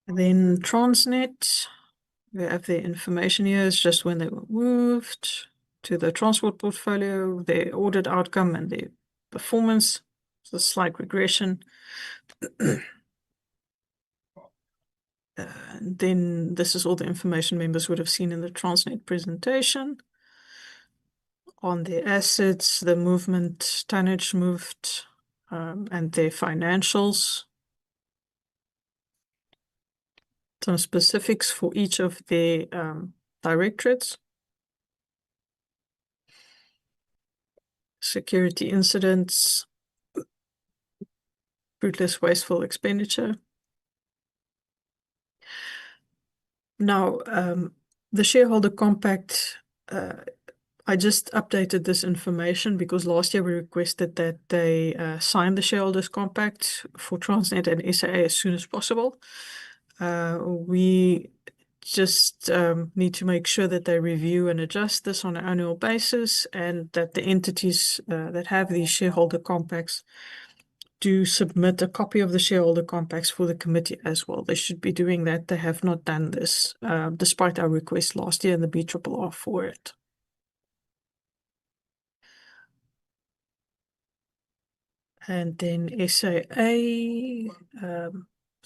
And then Transnet, we have their information here. It's just when they were moved to the transport portfolio, their audit outcome and their performance. It's a slight regression. And then this is all the information members would have seen in the Transnet presentation. On their assets, the movement, tonnage moved, and their financials. Some specifics for each of their directorates. Security incidents, fruitless, wasteful expenditure. Now, the shareholder compact, I just updated this information because last year we requested that they sign the shareholders compact for Transnet and SAA as soon as possible. We just need to make sure that they review and adjust this on an annual basis, and that the entities that have these shareholder compacts do submit a copy of the shareholder compacts for the committee as well. They should be doing that. They have not done this, despite our request last year and the BRRR for it. And then SAA,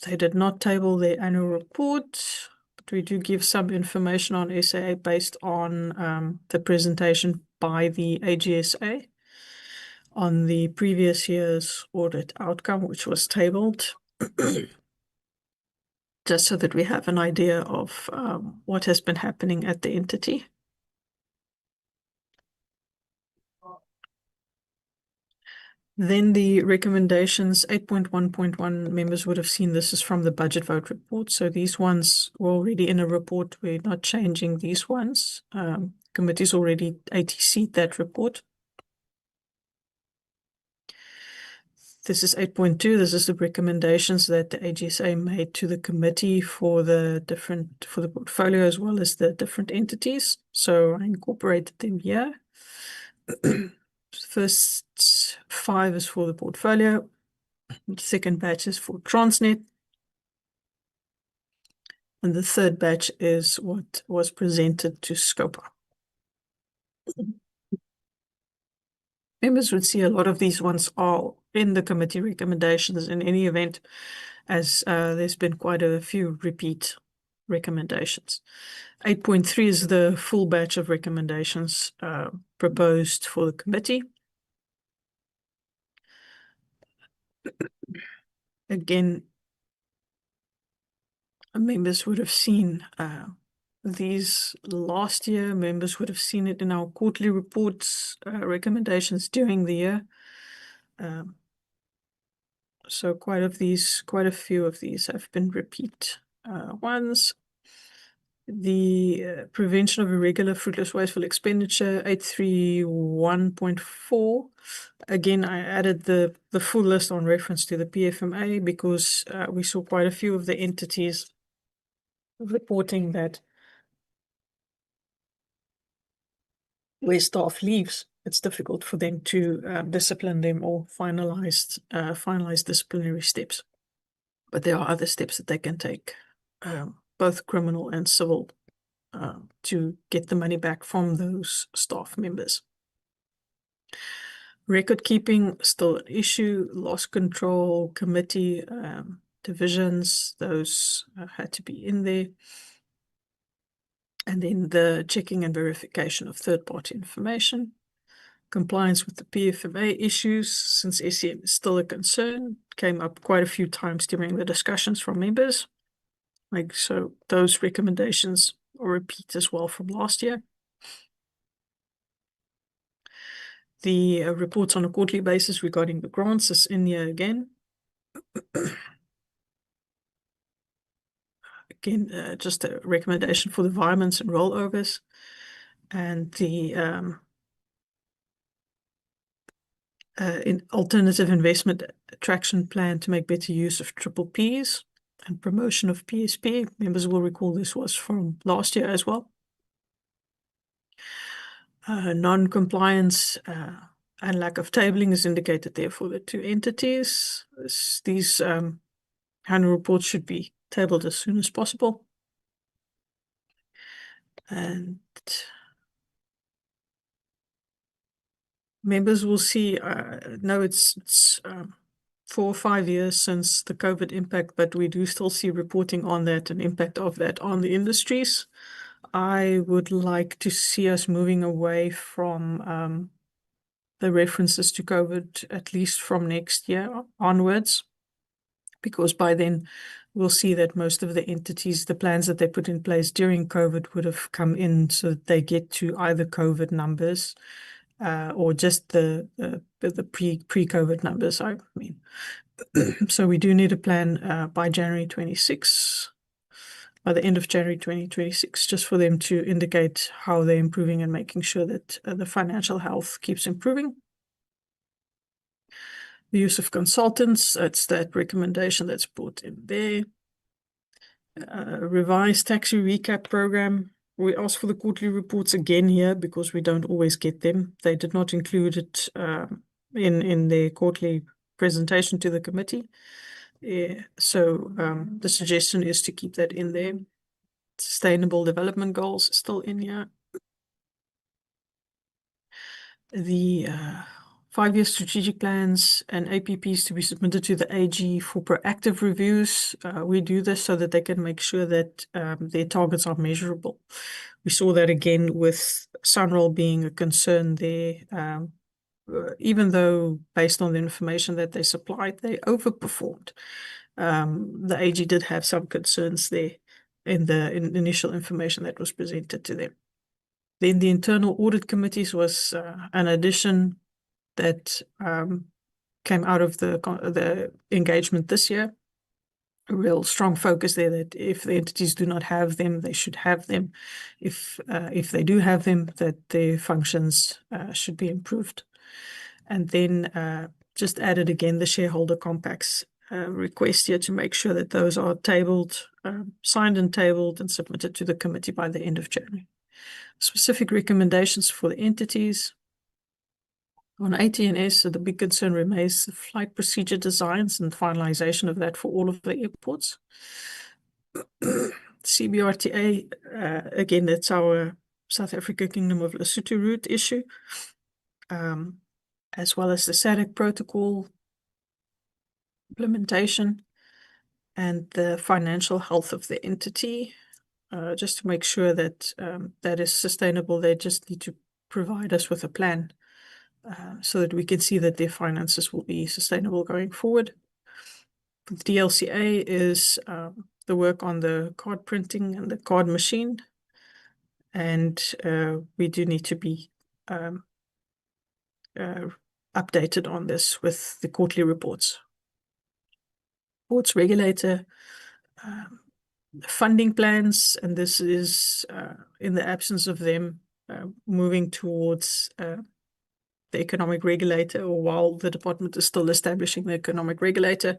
they did not table their annual report, but we do give some information on SAA based on the presentation by the AGSA on the previous year's audit outcome, which was tabled, just so that we have an idea of what has been happening at the entity. Then the recommendations, 8.1.1 members would have seen this is from the budget vote report. So these ones were already in a report. We're not changing these ones. Committee's already ATC'd that report. This is 8.2. This is the recommendations that the AGSA made to the committee for the portfolio as well as the different entities. So I incorporated them here. First 5 is for the portfolio. The second batch is for Transnet. And the third batch is what was presented to Scopa. Members would see a lot of these ones are in the committee recommendations in any event, as there's been quite a few repeat recommendations. 8.3 is the full batch of recommendations proposed for the committee. Again, members would have seen these last year. Members would have seen it in our quarterly reports, recommendations during the year. So quite a few of these have been repeat ones. The prevention of irregular, fruitless, wasteful expenditure, 831.4. Again, I added the full list on reference to the PFMA because we saw quite a few of the entities reporting that where staff leaves, it's difficult for them to discipline them or finalize disciplinary steps. But there are other steps that they can take, both criminal and civil, to get the money back from those staff members. Record keeping, still an issue. Loss control committee divisions, those had to be in there. And then the checking and verification of third-party information. Compliance with the PFMA issues, since SEM is still a concern, came up quite a few times during the discussions from members. So those recommendations are repeat as well from last year. The reports on a quarterly basis regarding the grants is in here again. Again, just a recommendation for the environments and rollovers. And the in alternative investment attraction plan to make better use of triple Ps and promotion of PSP. Members will recall this was from last year as well. Non-compliance and lack of tabling is indicated there for the two entities. These annual reports should be tabled as soon as possible. And members will see, no, it's 4 or 5 years since the COVID impact, but we do still see reporting on that and impact of that on the industries. I would like to see us moving away from the references to COVID, at least from next year onwards, because by then we'll see that most of the entities, the plans that they put in place during COVID would have come in so that they get to either COVID numbers or just the pre-COVID numbers, I mean. So we do need a plan by January 26, by the end of January 2026, just for them to indicate how they're improving and making sure that the financial health keeps improving. The use of consultants, that's that recommendation that's brought in there. Revised tax recap program. We asked for the quarterly reports again here because we don't always get them. They did not include it in their quarterly presentation to the committee. So the suggestion is to keep that in there. Sustainable development goals still in here. The 5-year strategic plans and APPs to be submitted to the AG for proactive reviews. We do this so that they can make sure that their targets are measurable. We saw that again with Sunroll being a concern there. Even though based on the information that they supplied, they overperformed. The AG did have some concerns there in the initial information that was presented to them. Then the internal audit committees was an addition that came out of the engagement this year. A real strong focus there that if the entities do not have them, they should have them. If they do have them, that their functions should be improved. And then just added again the shareholder compacts request here to make sure that those are tabled, signed and tabled and submitted to the committee by the end of January. Specific recommendations for the entities. On AT&S, so the big concern remains the flight procedure designs and finalization of that for all of the airports. CBRTA, again, that's our South Africa Kingdom of Lesotho route issue. as well as the SADC protocol implementation and the financial health of the entity. Just to make sure that that is sustainable, they just need to provide us with a plan so that we can see that their finances will be sustainable going forward. The DLCA is the work on the card printing and the card machine. And we do need to be updated on this with the quarterly reports. Ports regulator, funding plans, and this is in the absence of them moving towards the economic regulator, or while the department is still establishing the economic regulator.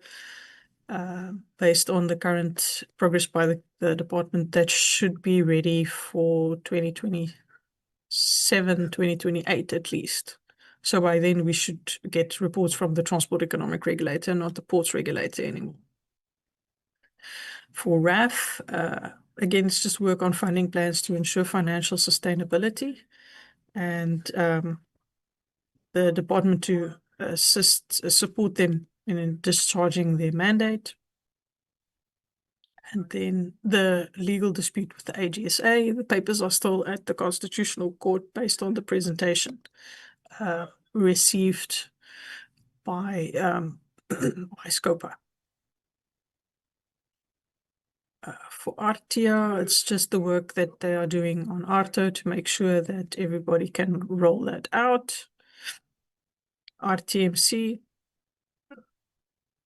Based on the current progress by the department, that should be ready for 2027, 2028 at least. So by then we should get reports from the Transport Economic Regulator, not the Ports Regulator anymore. For RAF, again, it's just work on funding plans to ensure financial sustainability, and the department to support them in discharging their mandate. And then the legal dispute with the AGSA, the papers are still at the Constitutional Court based on the presentation received by SCOPA. For Artia, it's just the work that they are doing on Arto to make sure that everybody can roll that out. RTMC,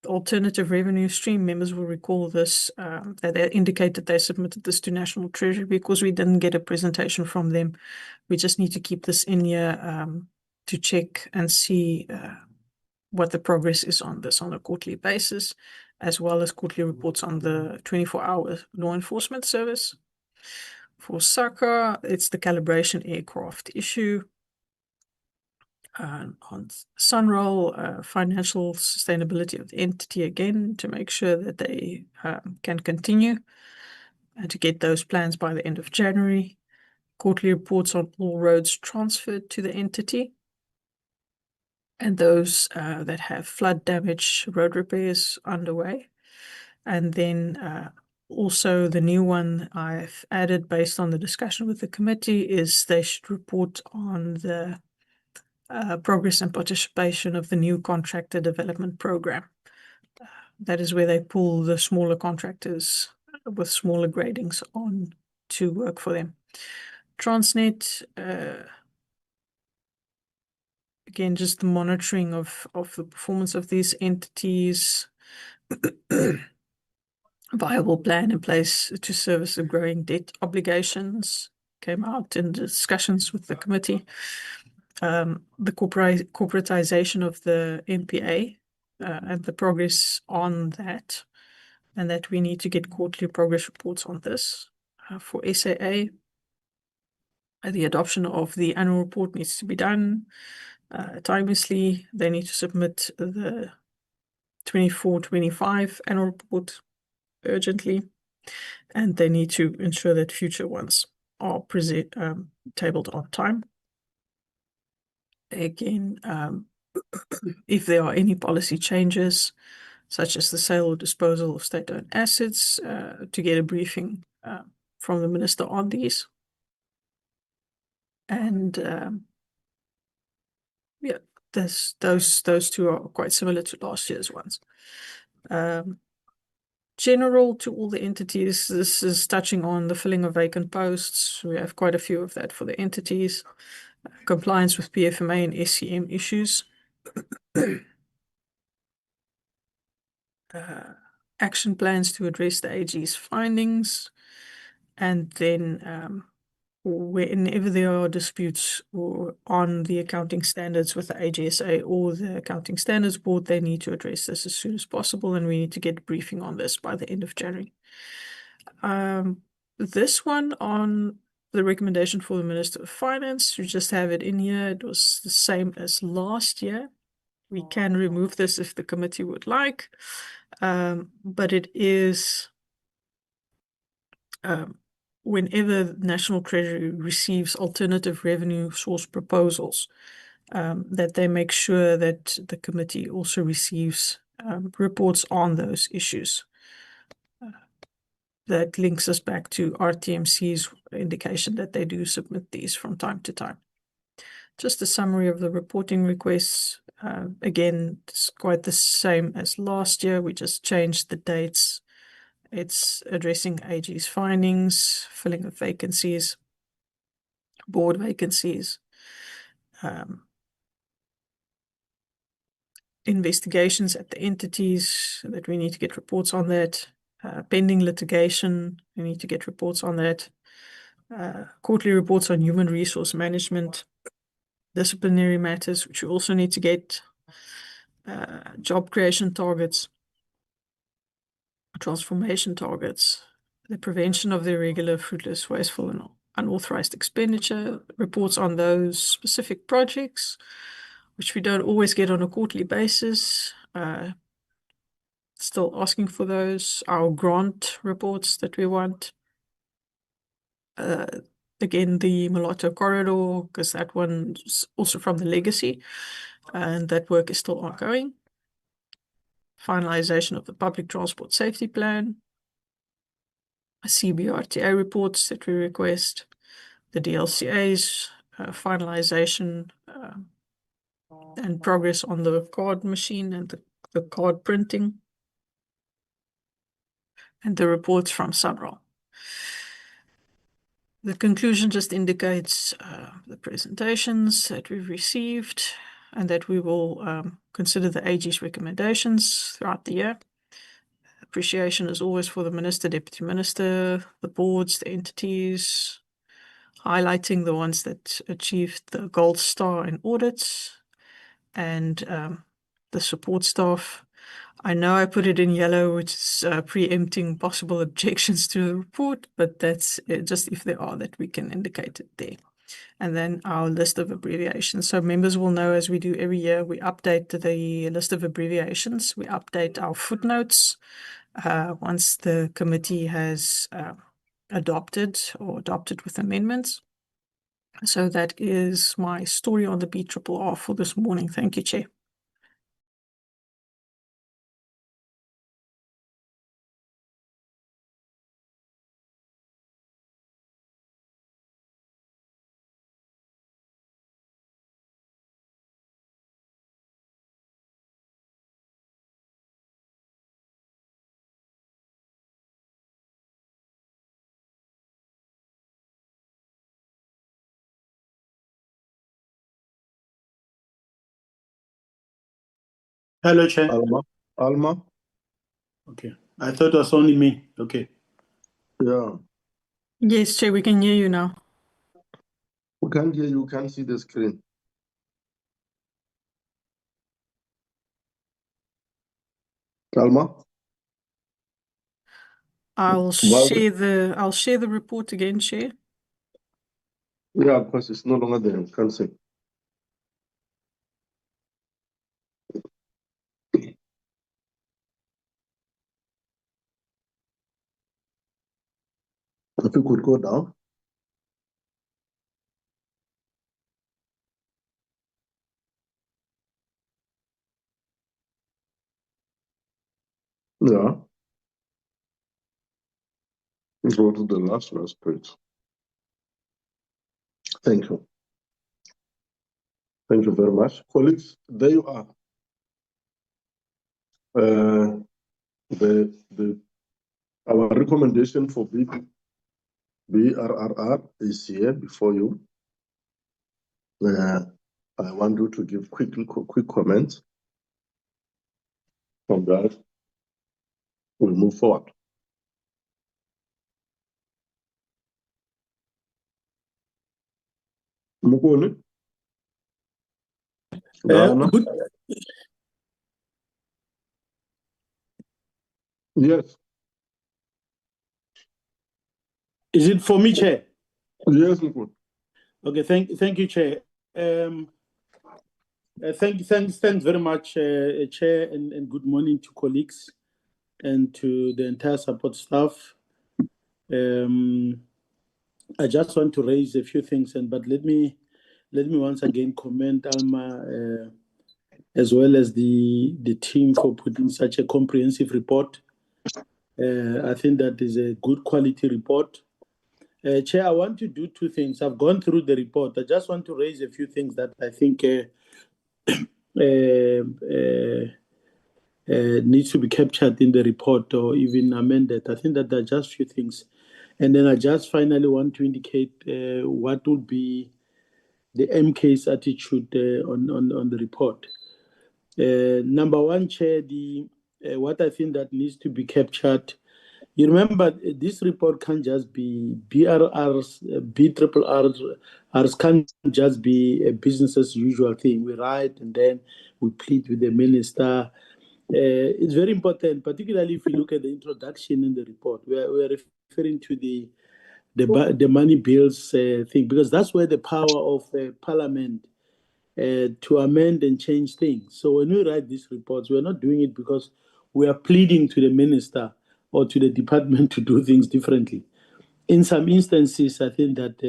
alternative revenue stream, members will recall this, that they indicated they submitted this to National Treasury because we didn't get a presentation from them. We just need to keep this in here to check and see what the progress is on this on a quarterly basis, as well as quarterly reports on the 24-hour law enforcement service. For SACA, it's the calibration aircraft issue. On Sunroll, financial sustainability of the entity again, to make sure that they can continue and to get those plans by the end of January. Quarterly reports on all roads transferred to the entity, and those that have flood damage, road repairs underway. And then also the new one I've added based on the discussion with the committee is they should report on the progress and participation of the new contractor development program. That is where they pull the smaller contractors with smaller gradings on to work for them. Transnet, again, just the monitoring of the performance of these entities, viable plan in place to service the growing debt obligations, came out in discussions with the committee. The corporatization of the MPA and the progress on that, and that we need to get quarterly progress reports on this. For SAA, the adoption of the annual report needs to be done timelessly. They need to submit the 24-25 annual report urgently, and they need to ensure that future ones are tabled on time. Again, if there are any policy changes, such as the sale or disposal of state-owned assets, to get a briefing from the minister on these. And yeah, those two are quite similar to last year's ones. General to all the entities, this is touching on the filling of vacant posts. We have quite a few of that for the entities. Compliance with PFMA and SCM issues. Action plans to address the AG's findings. And then whenever there are disputes on the accounting standards with the AGSA or the Accounting Standards Board, they need to address this as soon as possible, and we need to get a briefing on this by the end of January. This one on the recommendation for the Minister of Finance, you just have it in here. It was the same as last year. We can remove this if the committee would like, but it is whenever National Treasury receives alternative revenue source proposals that they make sure that the committee also receives reports on those issues. That links us back to RTMC's indication that they do submit these from time to time. Just a summary of the reporting requests. Again, it's quite the same as last year. We just changed the dates. It's addressing AG's findings, filling of vacancies, board vacancies, investigations at the entities that we need to get reports on that, pending litigation, we need to get reports on that, quarterly reports on human resource management, disciplinary matters, which we also need to get, job creation targets, transformation targets, the prevention of the irregular, fruitless, wasteful, and unauthorized expenditure, reports on those specific projects, which we don't always get on a quarterly basis. Still asking for those, our grant reports that we want. Again, the Mulatto corridor, because that one's also from the legacy, and that work is still ongoing. Finalization of the public transport safety plan, CBRTA reports that we request, the DLCA's finalization and progress on the card machine and the card printing, and the reports from Sunroll. The conclusion just indicates the presentations that we've received and that we will consider the AG's recommendations throughout the year. Appreciation is always for the Minister, Deputy Minister, the boards, the entities, highlighting the ones that achieved the gold star in audits, and the support staff. I know I put it in yellow, which is preempting possible objections to the report, but that's just if there are, that we can indicate it there. And then our list of abbreviations. So members will know, as we do every year, we update the list of abbreviations. We update our footnotes once the committee has adopted with amendments. So that is my story on the BRRR for this morning. Thank you, Chair. Hello, Chair. Alma? Okay. I thought it was only me. Okay. Yeah. Yes, Chair, we can hear you now. We can't hear you, can't see the screen. Alma? I'll Well- share the report again, Chair. Yeah, of course, it's no longer there, can't see. If you could go down. Yeah. Go to the last page. Thank you. Thank you very much. Colleagues, there you are. Our recommendation for BRRR is here before you. I want you to give quick comments. From that, we'll move forward. Mukone? Diana? Yes. Is it for me, Chair? Yes, Mukone. Okay, thank you, Chair. Thanks very much, Chair, and good morning to colleagues and to the entire support staff. I just want to raise a few things, but let me let me once again commend Alma as well as the team for putting such a comprehensive report. I think that is a good quality report. Chair, I want to do two things. I've gone through the report. I just want to raise a few things that I think needs to be captured in the report or even amended. I think that there are just a few things. And then I just finally want to indicate what would be the MK's attitude on the report. Number one, Chair, what I think that needs to be captured. You remember, this report can't just be BRRRs, BRRRs can't just be a business as usual thing. We write and then we plead with the minister. It's very important, particularly if you look at the introduction in the report. We are referring to the money bills thing, because that's where the power of Parliament to amend and change things. So when we write these reports, we're not doing it because we are pleading to the minister or to the department to do things differently. In some instances, I think that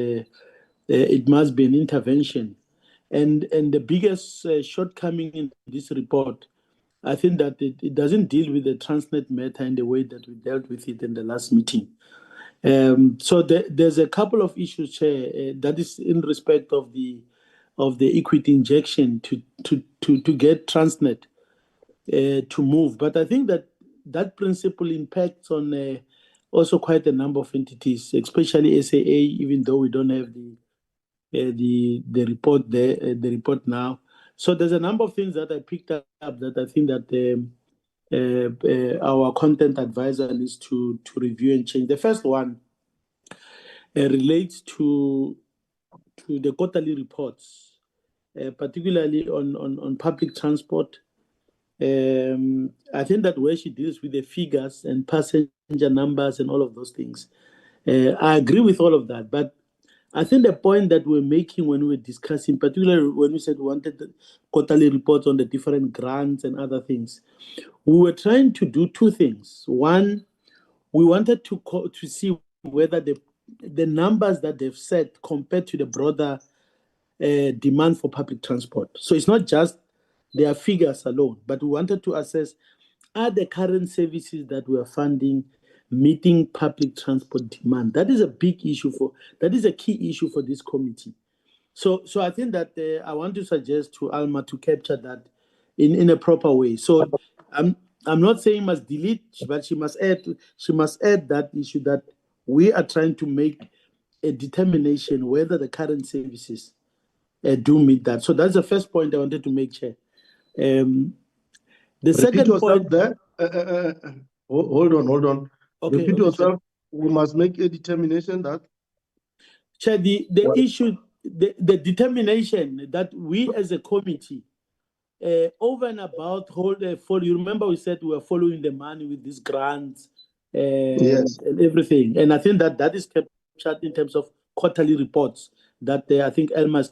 it must be an intervention. And the biggest shortcoming in this report, I think that it doesn't deal with the Transnet matter in the way that we dealt with it in the last meeting. So there's a couple of issues, Chair, that is in respect of the equity injection to get Transnet to move. But I think that principle impacts on also quite a number of entities, especially SAA, even though we don't have the report there, the report now. So there's a number of things that I picked up that I think that our content advisor needs to review and change. The first one relates to the quarterly reports, particularly on public transport. I think that where she deals with the figures and passenger numbers and all of those things, I agree with all of that. But I think the point that we're making when we're discussing, particularly when we said we wanted the quarterly reports on the different grants and other things, we were trying to do two things. One, we wanted to see whether the numbers that they've set compared to the broader demand for public transport. So it's not just their figures alone, but we wanted to assess, are the current services that we are funding meeting public transport demand? That is a big issue that is a key issue for this committee. So I think that I want to suggest to Alma to capture that in a proper way. So I'm not saying must delete, but she must add that issue that we are trying to make a determination whether the current services do meet that. So that's the first point I wanted to make, Chair. The Repeat second yourself point there. Hold on. Okay, Repeat okay, yourself. We must make a determination that. Chair, the issue, the determination that we as a committee, over and about you remember we said we were following the money with these grants Yes. and everything. And I think that is captured in terms of quarterly reports that I think Elma has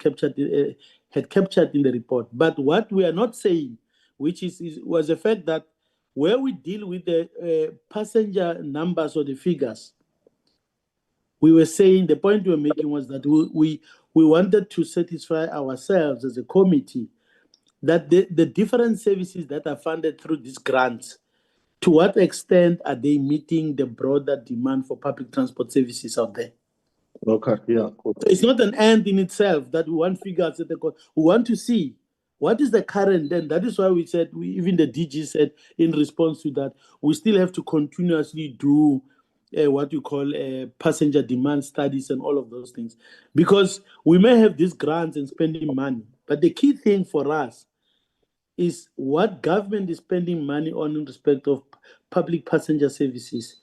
had captured in the report. But what we are not saying, which was the fact that where we deal with the passenger numbers or the figures, we were saying, the point we were making was that we wanted to satisfy ourselves as a committee that the different services that are funded through these grants, to what extent are they meeting the broader demand for public transport services out there? Okay, yeah. Cool. So it's not an end in itself that we want figures at the cost. We want to see what is the current, and that is why we said, even the DG said in response to that, we still have to continuously do what you call passenger demand studies and all of those things. Because we may have these grants and spending money, but the key thing for us is what government is spending money on in respect of public passenger services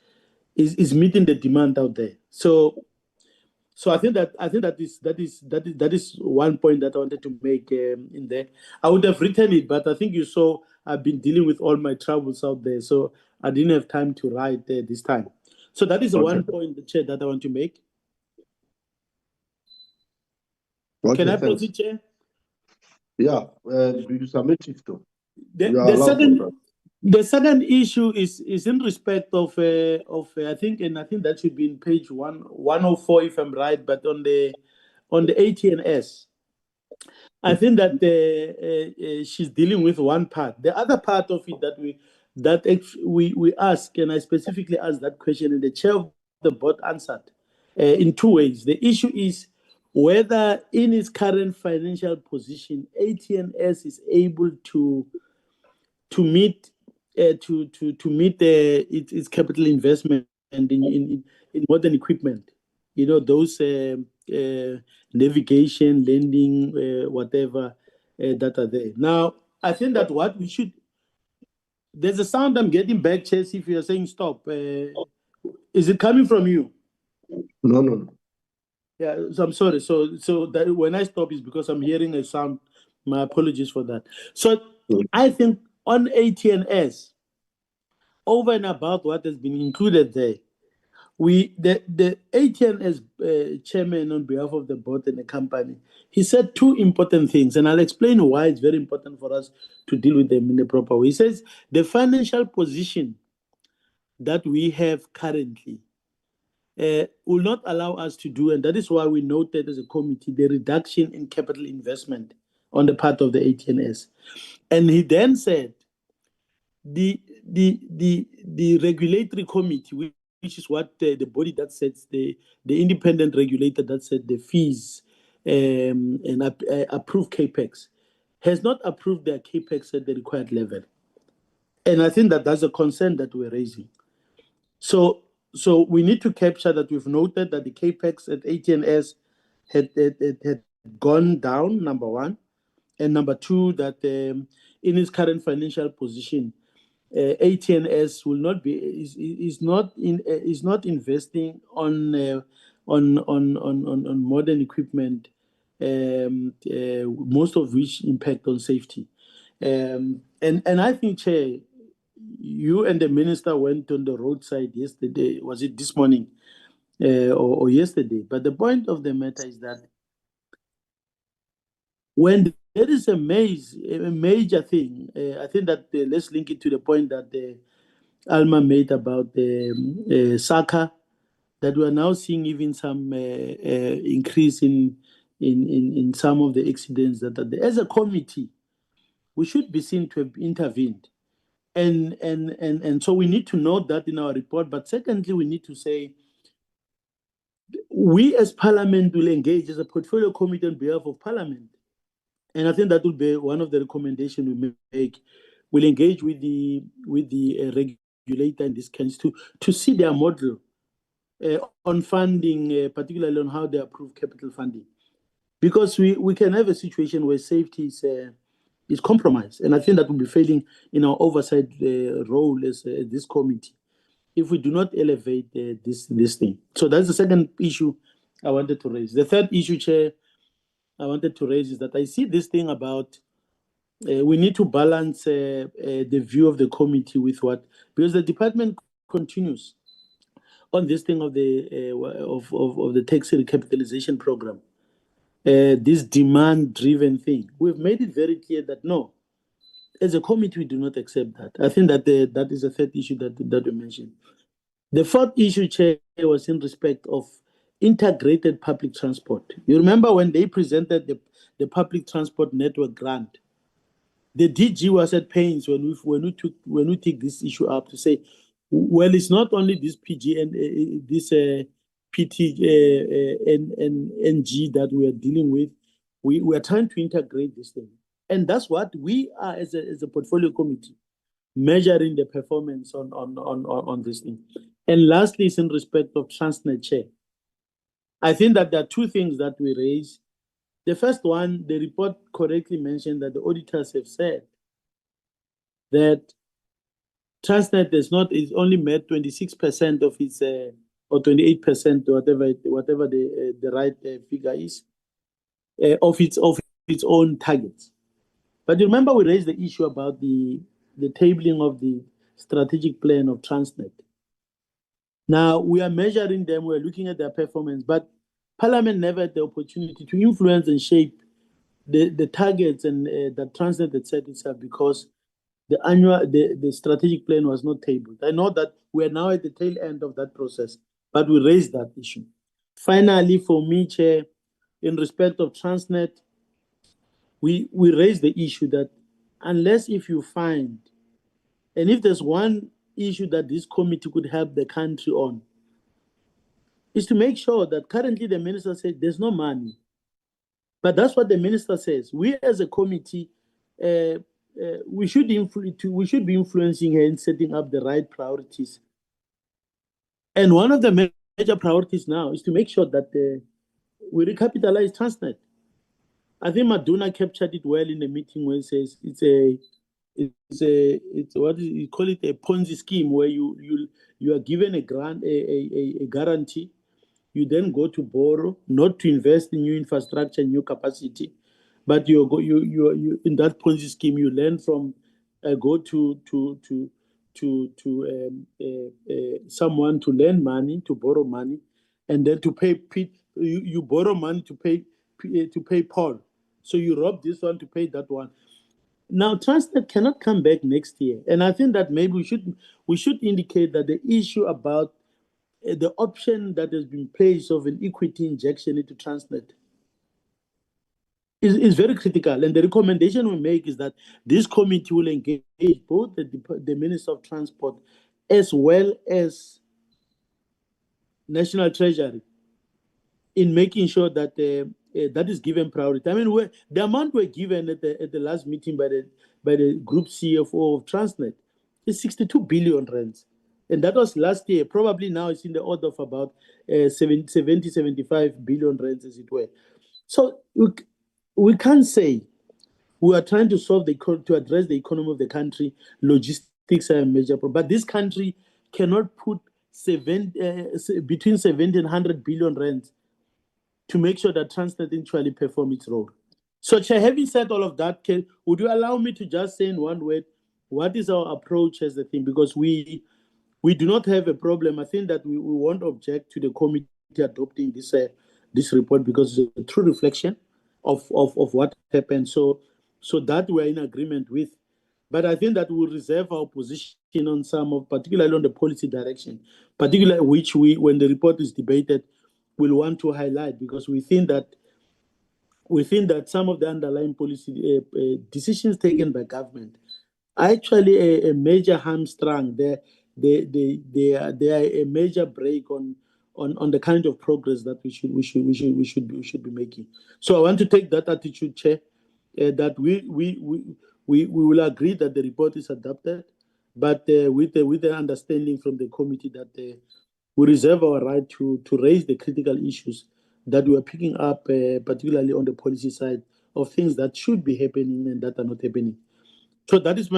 is meeting the demand out there. So I think that is one point that I wanted to make in there. I would have written it, but I think you saw I've been dealing with all my troubles out there, so I didn't have time to write this time. So that is one point, Chair, that I want to make. Okay, Can I thanks. proceed, Chair? Yeah, do you submit it to? The second issue is in respect of I think that should be in page 104 if I'm right, but on the ATNS. I think that she's dealing with one part. The other part of it we ask, and I specifically asked that question, and the chair of the board answered in two ways. The issue is whether, in its current financial position, ATNS is able to meet its capital investment in modern equipment. You know, those navigation, lending, whatever that are there. Now, I think that what we should. There's a sound I'm getting back, Chase. If you're saying stop, is it coming from you? No. Yeah, so I'm sorry. So that when I stop is because I'm hearing a sound. My apologies for that. So I think on ATNS, over and above what has been included there, the ATNS chairman on behalf of the board and the company, he said two important things, and I'll explain why it's very important for us to deal with them in the proper way. He says the financial position that we have currently will not allow us to do, and that is why we noted as a committee the reduction in capital investment on the part of the ATNS. And he then said the regulatory committee, which is what the body that sets the independent regulator that set the fees and approve CAPEX, has not approved their CAPEX at the required level. And I think that that's a concern that we're raising. So we need to capture that we've noted that the CAPEX at ATNS had gone down, number one. And number two, that in its current financial position, ATNS will not be is not investing on modern equipment, most of which impact on safety. And I think, Chair, you and the minister went on the roadside yesterday. Was it this morning or yesterday? But the point of the matter is that when there is a major thing, I think that let's link it to the point that Alma made about the SACA, that we are now seeing even some increase in some of the accidents that are there. As a committee, we should be seen to have intervened. And so we need to note that in our report. But secondly, we need to say, we as Parliament will engage as a portfolio committee on behalf of Parliament. And I think that will be one of the recommendations we make. We'll engage with the regulator in this case to see their model on funding, particularly on how they approve capital funding. Because we can have a situation where safety is compromised. And I think that will be failing in our oversight role as this committee if we do not elevate this thing. So that's the second issue I wanted to raise. The third issue, Chair, I wanted to raise is that I see this thing about we need to balance the view of the committee with what, because the department continues on this thing of the tax recapitalization program, this demand-driven thing. We've made it very clear that no, as a committee we do not accept that. I think that that is the third issue that we mentioned. The fourth issue, Chair, was in respect of integrated public transport. You remember when they presented the public transport network grant, the DG was at pains when we took this issue up to say, well, it's not only this PG and this PT and NG that we are dealing with. We are trying to integrate this thing, and that's what we are as a portfolio committee measuring the performance on this thing. And lastly, is in respect of Transnet, Chair. I think that there are two things that we raise. The first one, the report correctly mentioned that the auditors have said that Transnet is only met 26% of its or 28%, whatever the right figure is, of its own targets. But you remember we raised the issue about the tabling of the strategic plan of Transnet. Now, we are measuring them, we're looking at their performance, but Parliament never had the opportunity to influence and shape the targets and that Transnet had set itself because the strategic plan was not tabled. I know that we're now at the tail end of that process, but we raised that issue. Finally, for me, Chair, in respect of Transnet, we raise the issue that unless if you find, and if there's one issue that this committee could help the country on, is to make sure that currently the minister said there's no money. But that's what the minister says. We as a committee, we should be influencing her in setting up the right priorities. And one of the major priorities now is to make sure that we recapitalize Transnet. I think Maduna captured it well in the meeting when it says it's what is it, you call it a Ponzi scheme, where you are given a grant, a guarantee. You then go to borrow, not to invest in new infrastructure, new capacity, but you in that Ponzi scheme you learn from go to someone to lend money, to borrow money, and then to pay. You borrow money to pay Paul. So you rob this one to pay that one. Now Transnet cannot come back next year, and I think that maybe we should indicate that the issue about the option that has been placed of an equity injection into Transnet is very critical. And the recommendation we make is that this committee will engage both the Minister of Transport as well as National Treasury in making sure that that is given priority. I mean, the amount we're given at the last meeting by the group CFO of Transnet is 62 billion rands. And that was last year. Probably now it's in the order of about 75 billion rands, as it were. So we can't say we are trying to to address the economy of the country. Logistics are a major problem. But this country cannot put between 70 and 100 billion rands to make sure that Transnet actually perform its role. So, Chair, having said all of that, would you allow me to just say in one word, what is our approach as a thing? Because we do not have a problem. I think that we won't object to the committee adopting this report because it's a true reflection of what happened. So that we're in agreement with. But I think that we'll reserve our position on some of, particularly on the policy direction, particularly which when the report is debated, we'll want to highlight, because we think that some of the underlying policy decisions taken by government are actually a major hamstrung. They are a major break on the kind of progress that we should be making. So I want to take that attitude, Chair, that we will agree that the report is adopted, but with the understanding from the committee that we reserve our right to raise the critical issues that we are picking up, particularly on the policy side of things that should be happening and that are not happening. So that is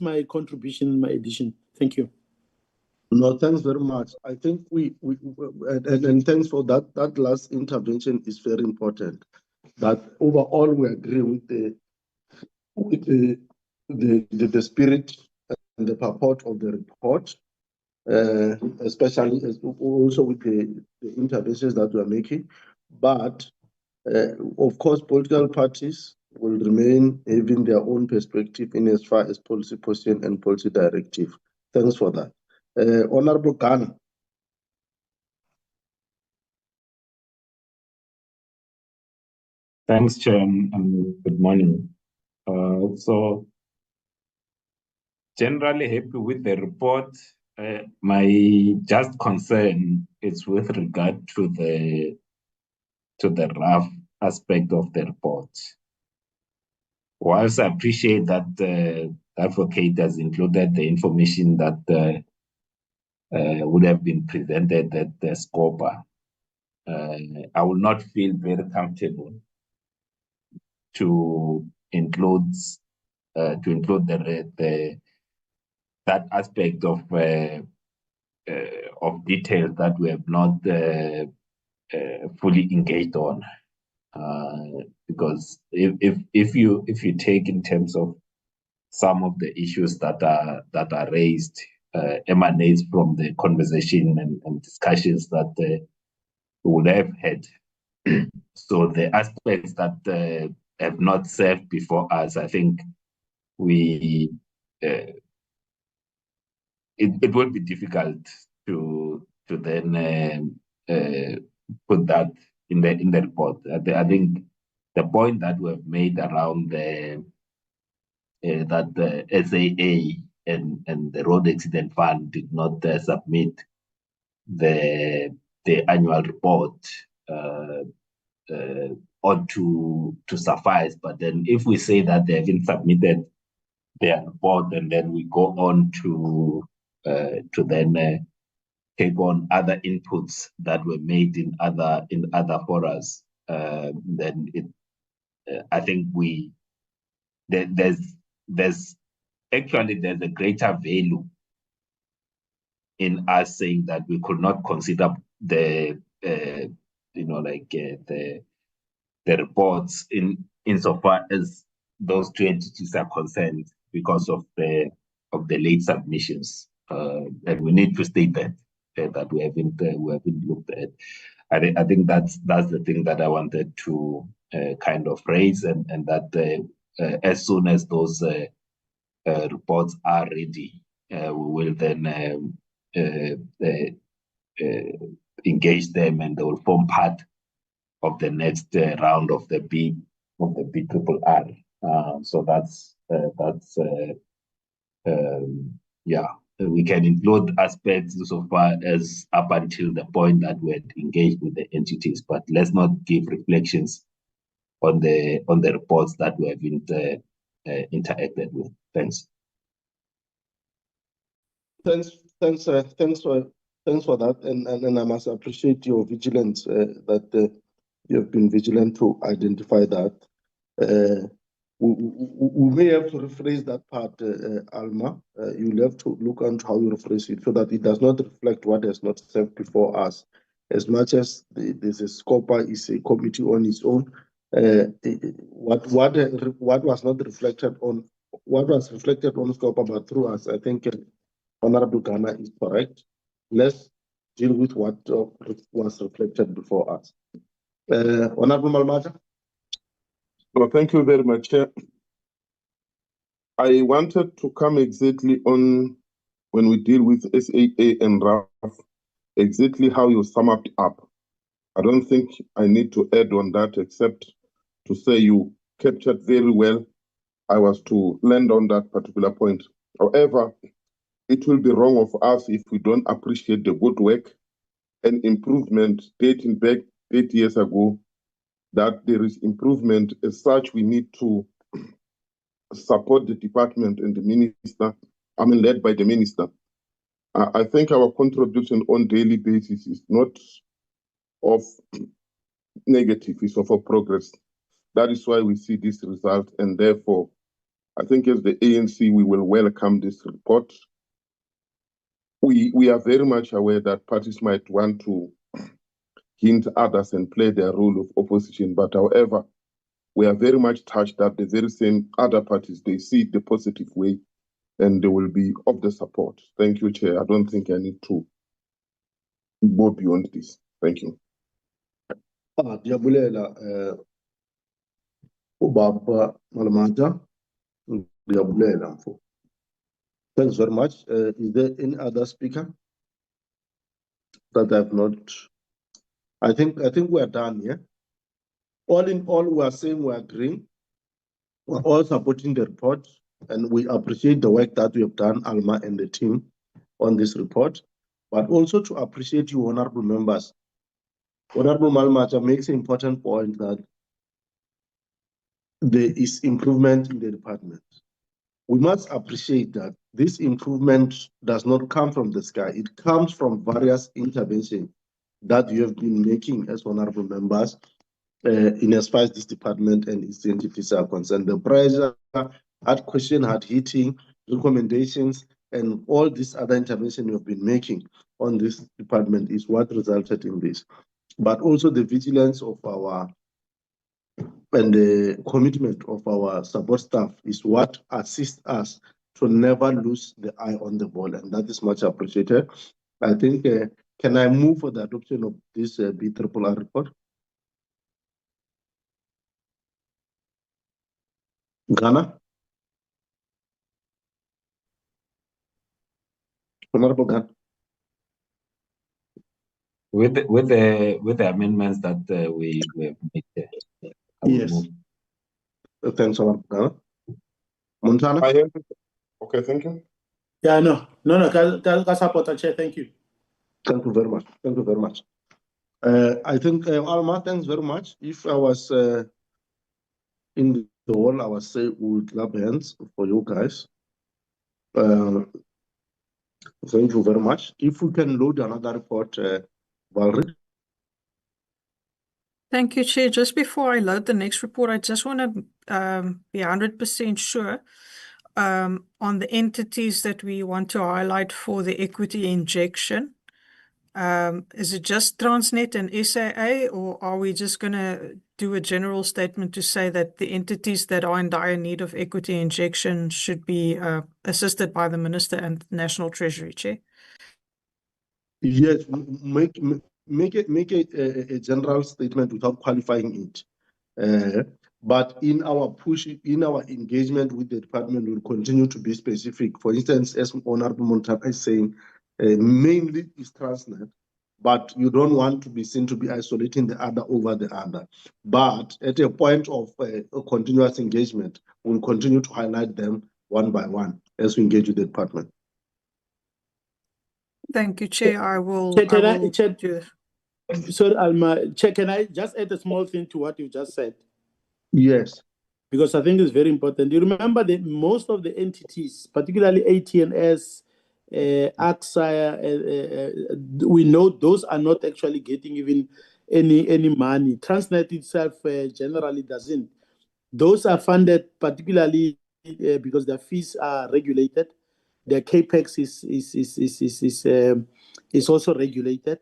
my contribution and my addition. Thank you. No, thanks very much. I think and thanks for that. That last intervention is very important. That overall we agree with the spirit and the purport of the report, especially also with the interventions that we are making. But of course, political parties will remain having their own perspective in as far as policy position and policy directive. Thanks for that. Honorable Ghana. Thanks, Chair, and good morning. So, generally happy with the report. My just concern is with regard to the rough aspect of the report. Whilst I appreciate that the advocate has included the information that would have been presented at the SCOPA, I will not feel very comfortable to include that aspect of details that we have not fully engaged on, because if you take in terms of some of the issues that are raised, emanates from the conversation and discussions that we would have had. So the aspects that have not served before us, I think it will be difficult to then put that in the report. I think the point that we've made around the that the SAA and the Road Accident Fund did not submit the annual report ought to suffice. But then if we say that they haven't submitted their report, and then we go on to then take on other inputs that were made in other forums, then it I think there's actually a greater value in us saying that we could not consider the the reports insofar as those two entities are concerned because of the late submissions, and we need to state that we haven't looked at. I think that's the thing that I wanted to kind of raise, and that as soon as those reports are ready, we will then engage them, and they will form part of the next round of the BRRR. So that's yeah. We can include aspects so far as up until the point that we had engaged with the entities, but let's not give reflections on the reports that we haven't interacted with. Thanks. Thanks for that, and I must appreciate your vigilance that you have been vigilant to identify that. We may have to rephrase that part, Alma. You'll have to look into how you rephrase it so that it does not reflect what has not served before us. As much as there's a SCOPA is a committee on its own, what was not reflected on, what was reflected on SCOPA but through us, I think Honorable Ghana is correct. Let's deal with what was reflected before us. Honorable Malmata. Well, thank you very much, Chair. I wanted to come exactly on when we deal with SAA and RAF, exactly how you sum it up. I don't think I need to add on that except to say you captured very well. I was to land on that particular point. However, it will be wrong of us if we don't appreciate the good work and improvement dating back 8 years ago, that there is improvement. As such, we need to support the department and the minister, led by the minister. I think our contribution on daily basis is not of negative, it's of a progress. That is why we see this result, and therefore, I think as the ANC, we will welcome this report. We are very much aware that parties might want to hint others and play their role of opposition, but however, we are very much touched that the very same other parties, they see it the positive way and they will be of the support. Thank you, Chair. I don't think I need to go beyond this. Thank you. Diabulela, Ubaba Malmata, Diabulela. Thanks very much. Is there any other speaker that I've not? I think we are done here. All in all, we are saying we are agreeing. We're all supporting the report, and we appreciate the work that we have done, Alma and the team, on this report, but also to appreciate you, honorable members. Honorable Malmata makes an important point that there is improvement in the department. We must appreciate that this improvement does not come from the sky. It comes from various interventions that you have been making as honorable members in as far as this department and its entities are concerned. The pressure, hard question, hard hitting, recommendations, and all these other interventions you have been making on this department is what resulted in this. But also the vigilance of our and the commitment of our support staff is what assists us to never lose the eye on the ball, and that is much appreciated. I think, can I move for the adoption of this BRRR report? Ghana? Honorable Ghana? With the amendments that we have made there. I will Yes. move. Thanks, Honorable Montana. I have it. Okay, thank you. Yeah, no, ka support, Chair. Thank you. Thank you very much. Thank you very much. I think, Alma, thanks very much. If I was in the hall, I would say we would clap hands for you guys. Thank you very much. If we can load another report, Valerie. Thank you, Chair. Just before I load the next report, I just want to be 100% sure on the entities that we want to highlight for the equity injection. Is it just Transnet and SAA, or are we just going to do a general statement to say that the entities that are in dire need of equity injection should be assisted by the Minister and National Treasury, Chair? Yes, make a general statement without qualifying it. But in our push, in our engagement with the department, we'll continue to be specific. For instance, as Honorable Montana is saying, mainly is Transnet, but you don't want to be seen to be isolating the other over the other. But at a point of a continuous engagement, we'll continue to highlight them one by one as we engage with the department. Thank you, Chair. I will Chair, do it. sorry, Alma. Chair, can I just add a small thing to what you just said? Yes. Because I think it's very important. You remember that most of the entities, particularly ATNS, AXA, we know those are not actually getting even any money. Transnet itself generally doesn't. Those are funded particularly because their fees are regulated. Their capex is also regulated.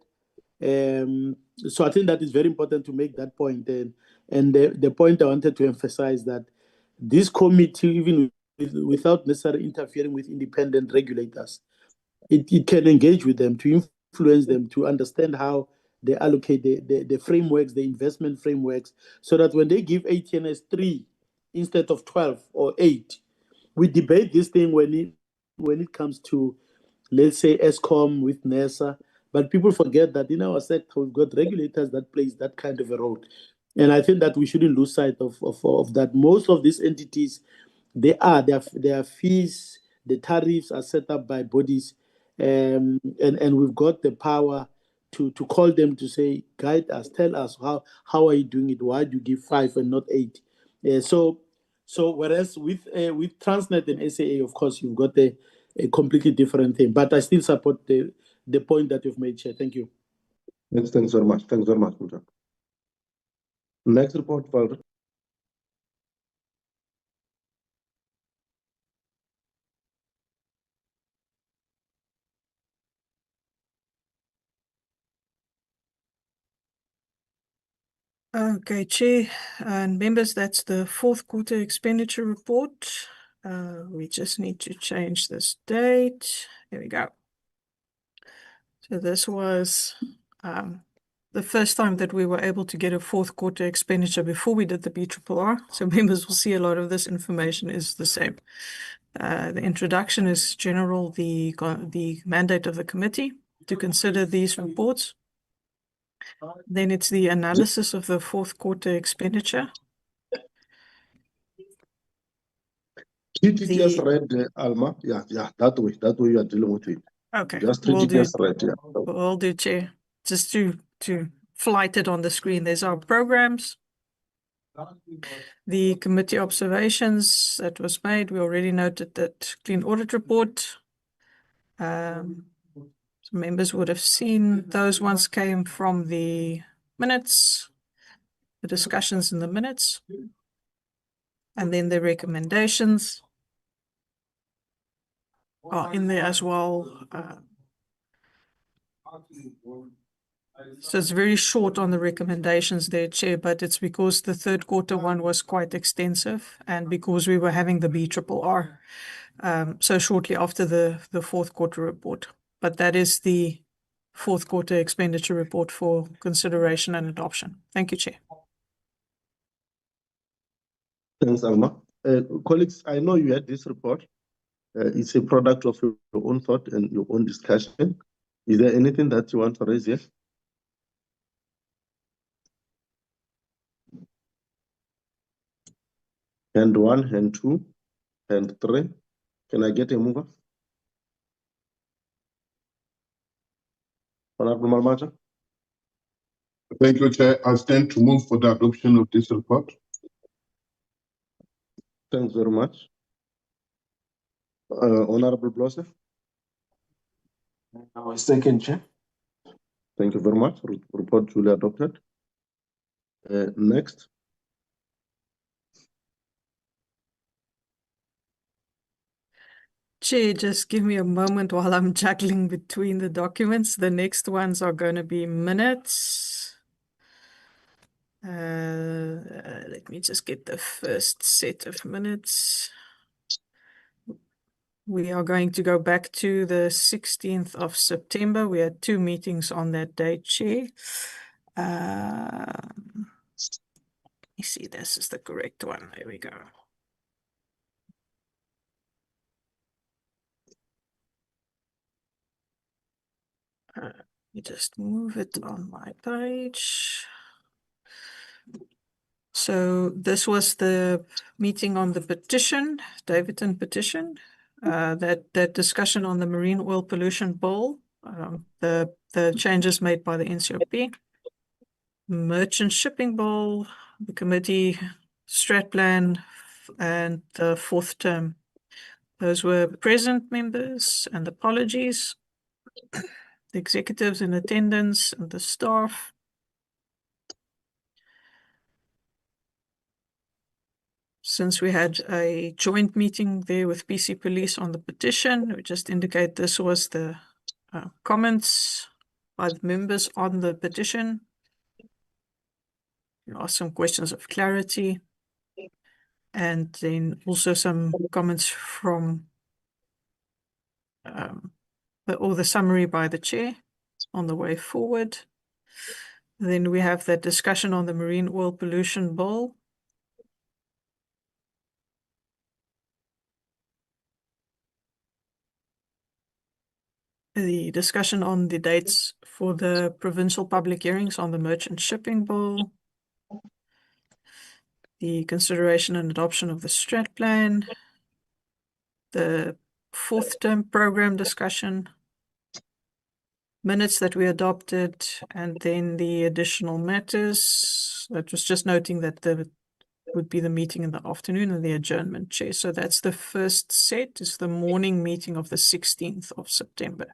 So I think that is very important to make that point. And the point I wanted to emphasize that this committee, even without necessarily interfering with independent regulators, it can engage with them to influence them to understand how they allocate the frameworks, the investment frameworks, so that when they give ATNS 3 instead of 12 or 8, we debate this thing when it comes to, let's say, ESCOM with NESA. But people forget that in our sector, we've got regulators that plays that kind of a role. And I think that we shouldn't lose sight of that. Most of these entities, their fees, the tariffs are set up by bodies. And we've got the power to call them to say, guide us, tell us how are you doing it? Why do you give 5 and not 8? So whereas with Transnet and SAA, of course, you've got a completely different thing. But I still support the point that you've made, Chair. Thank you. Thanks very much. Thanks very much, Muta. Next report, Valerie. Okay, Chair and members, that's the fourth quarter expenditure report. We just need to change this date. There we go. So this was the first time that we were able to get a fourth quarter expenditure before we did the BRRR. So members will see a lot of this information is the same. The introduction is general, the mandate of the committee to consider these reports. Then it's the analysis of the fourth quarter expenditure. Treat it as read, Alma. Yeah, that way you are dealing with it. Okay, Just treat it as read, yeah. We'll do, Chair. Just to flight it on the screen. There's our programs. The committee observations that was made, we already noted that clean audit report. Some members would have seen those ones came from the minutes, the discussions in the minutes, and then the recommendations are in there as well. So it's very short on the recommendations there, Chair, but it's because the third quarter one was quite extensive and because we were having the BRRR so shortly after the fourth quarter report. But that is the fourth quarter expenditure report for consideration and adoption. Thank you, Chair. Thanks, Alma. Colleagues, I know you had this report. It's a product of your own thought and your own discussion. Is there anything that you want to raise here? Hand 1, hand 2, hand 3. Can I get a mover? Honorable Malmacha? Thank you, Chair. I stand to move for the adoption of this report. Thanks very much. Honorable Blosser? Our second, Chair. Thank you very much. Report duly adopted. Next. Chair, just give me a moment while I'm juggling between the documents. The next ones are going to be minutes. Let me just get the first set of minutes. We are going to go back to the 16th of September. We had 2 meetings on that day, Chair. Let me see, this is the correct one. There we go. Let me just move it on my page. So this was the meeting on the petition, Davidson petition, that discussion on the marine oil pollution bill, the changes made by the NCOP, merchant shipping bill, the committee strat plan, and the 4th term. Those were present members and apologies, the executives in attendance and the staff. Since we had a joint meeting there with PC Police on the petition, we just indicate this was the comments by the members on the petition. You ask some questions of clarity. And then also some comments from the summary by the chair on the way forward. Then we have that discussion on the marine oil pollution bill. The discussion on the dates for the provincial public hearings on the merchant shipping bill. The consideration and adoption of the strat plan. The 4th term program discussion. Minutes that we adopted, and then the additional matters. That was just noting that there would be the meeting in the afternoon and the adjournment, Chair. So that's the first set, is the morning meeting of the 16th of September.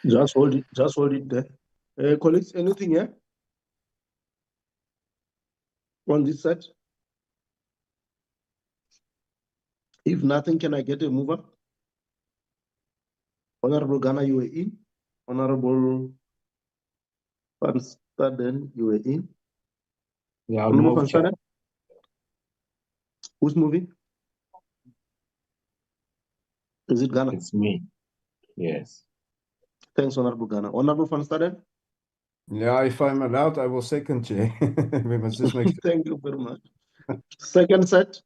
Just hold it there. Colleagues, anything here? On this set? If nothing, can I get a mover? Honorable Ghana, you were in. Honorable Van Staden, you were in. Yeah, Honorable Van move, Chair. Staden? Who's moving? Is it Ghana? It's me. Yes. Thanks, Honorable Ghana. Honorable Van Staden? Yeah, if I'm allowed, I will second, Chair. We must just make sure. Thank you very much. Second set?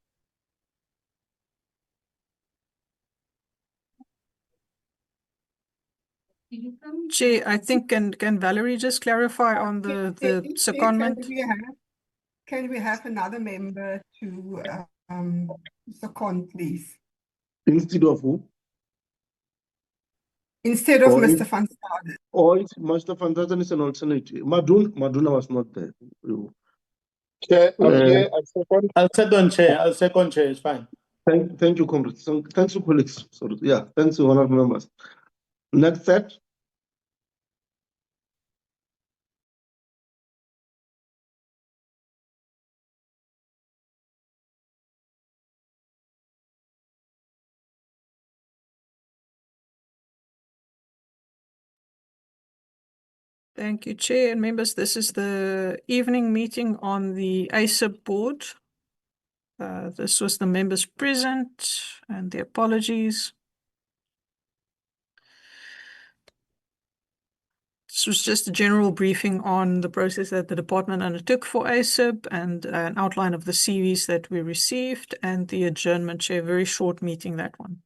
Chair, I think can Valerie just clarify on the secondment? Can we have another member to second, please? Instead of who? Instead of Mr. Van Staden. Or Mr. Van Staden is an alternative. Maduna was not there. Chair, I'm here. I'll second, Chair. I'll second, Chair. It's fine. Thank you, comrades. Thanks to colleagues. Sorry. Yeah, thanks to honorable members. Next set. Thank you, Chair and members. This is the evening meeting on the ASIP board. This was the members present and the apologies. This was just a general briefing on the process that the department undertook for ASIP and an outline of the CVs that we received and the adjournment, Chair. Very short meeting, that one.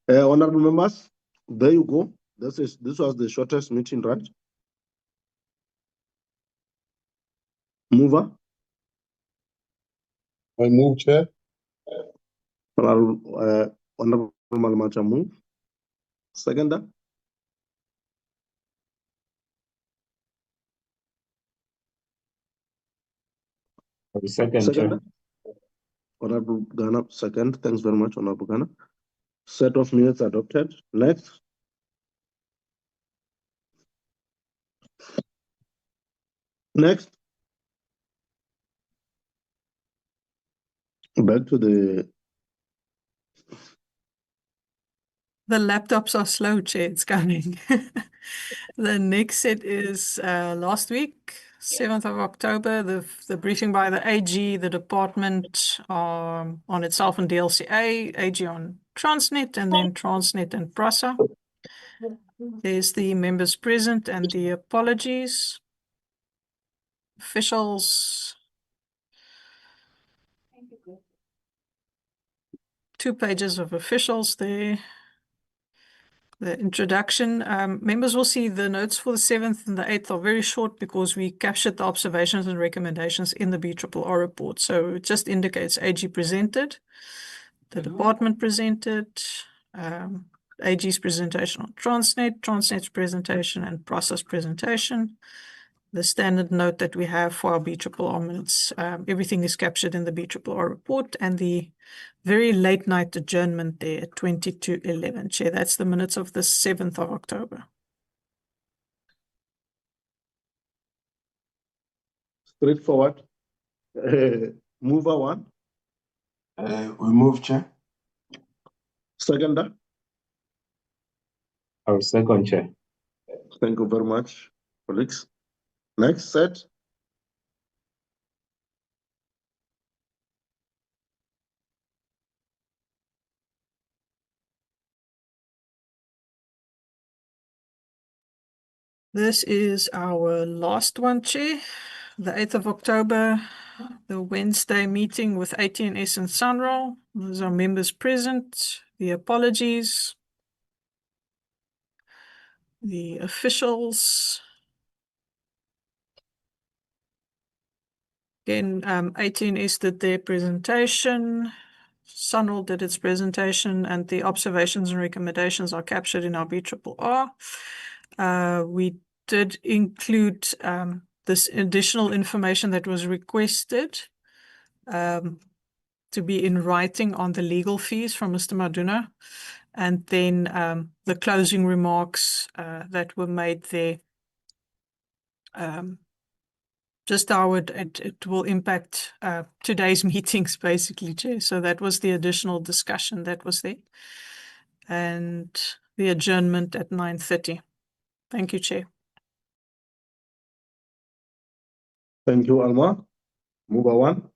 Honorable members, there you go. This was the shortest meeting, right? Mover, I move, Chair. Honorable Malmacha move. Seconder, Second, Chair. seconder. Honorable Ghana, second. Thanks very much, Honorable Ghana. Set of minutes adopted. Next. Next. Back to the laptops are slow, Chair. It's coming. The next set is last week, 7th of October, the briefing by the AG, the department on itself and DLCA, AG on Transnet, and then Transnet and PRASA. There's the members present and the apologies. Officials. 2 pages of officials there. The introduction. Members will see the notes for the 7th and the 8th are very short because we captured the observations and recommendations in the BRRR report. So it just indicates AG presented, the department presented, AG's presentation on Transnet, Transnet's presentation, and process presentation. The standard note that we have for our BRRR minutes. Everything is captured in the BRRR report, and the very late night adjournment there at 20 to 11. Chair, that's the minutes of the 7th of October. straightforward. Mover one. We move, Chair. Seconder. Our second, Chair. Thank you very much, colleagues. Next set. This is our last one, Chair. The 8th of October, the Wednesday meeting with ATNS and Sunroll. Those are members present. The apologies. The officials. Again, ATNS did their presentation. Sunroll did its presentation, and the observations and recommendations are captured in our BRRR. We did include this additional information that was requested to be in writing on the legal fees from Mr. Maduna, and then the closing remarks that were made there. Just how it will impact today's meetings, basically, Chair. So that was the additional discussion that was there. And the adjournment at 9:30. Thank you, Chair. Thank you, Alma. Mover one.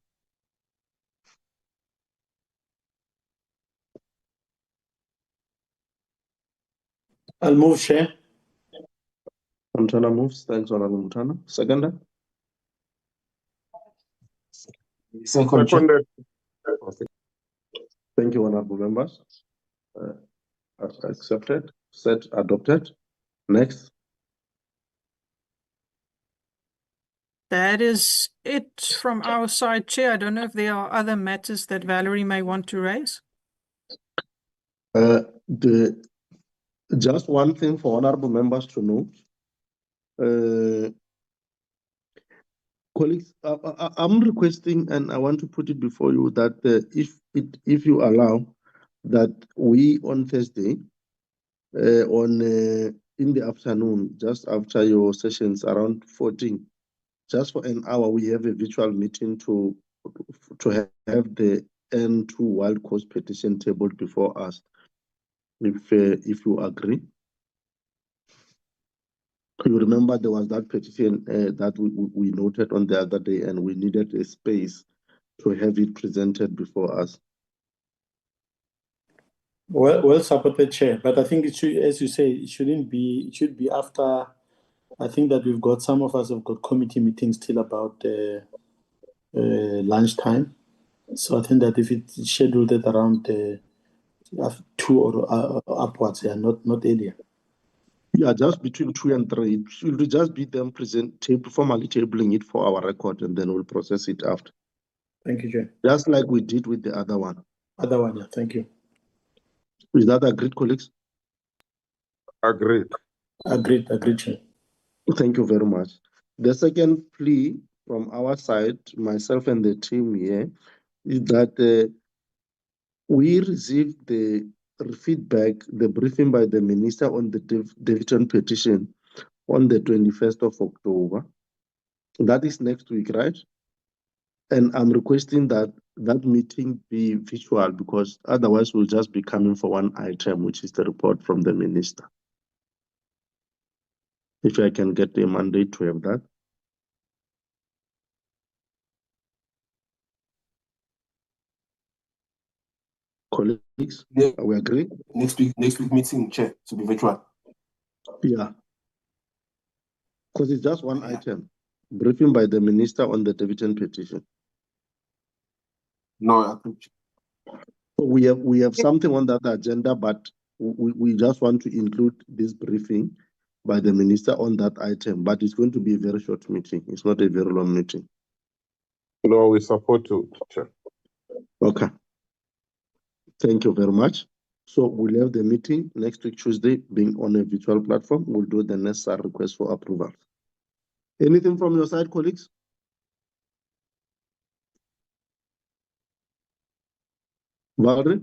I'll move, Chair. Montana moves. Thanks, Honorable Montana. Seconder. Second, Chair. Thank you, honorable members. Accepted. Set adopted. Next. That is it from our side, Chair. I don't know if there are other matters that Valerie may want to raise. Just one thing for honorable members to note. Colleagues, I'm requesting, and I want to put it before you, that if you allow, that we on Thursday, in the afternoon, just after your sessions around 14, just for an hour, we have a virtual meeting to have the N2 Wild Coast petition tabled before us, if you agree. You remember there was that petition that we noted on the other day, and we needed a space to have it presented before us. Well supported, Chair. But I think it should, as you say, it shouldn't be. It should be after. I think that we've got some of us have got committee meetings till about lunchtime. So I think that if it's scheduled at around 2 or upwards, yeah, not earlier. Yeah, just between 2 and 3. It should just be them formally tabling it for our record, and then we'll process it after. Thank you, Chair. Just like we did with the other one. Other one, yeah. Thank you. Is that agreed, colleagues? Agreed. Agreed, Chair. Thank you very much. The second plea from our side, myself and the team here, is that we received the feedback, the briefing by the minister on the dividend petition on the 21st of October. That is next week, right? And I'm requesting that that meeting be virtual, because otherwise we'll just be coming for one item, which is the report from the minister. If I can get a mandate to have that. Colleagues, Yeah. we agree? Next week meeting, Chair, to be virtual. Yeah. Because it's just one item. Briefing by the minister on the dividend petition. No, I think. We have something on that agenda, but we just want to include this briefing by the minister on that item. But it's going to be a very short meeting. It's not a very long meeting. No, we support you, Chair. Okay. Thank you very much. So we'll have the meeting next week, Tuesday, being on a virtual platform. We'll do the necessary request for approval. Anything from your side, colleagues? Valerie?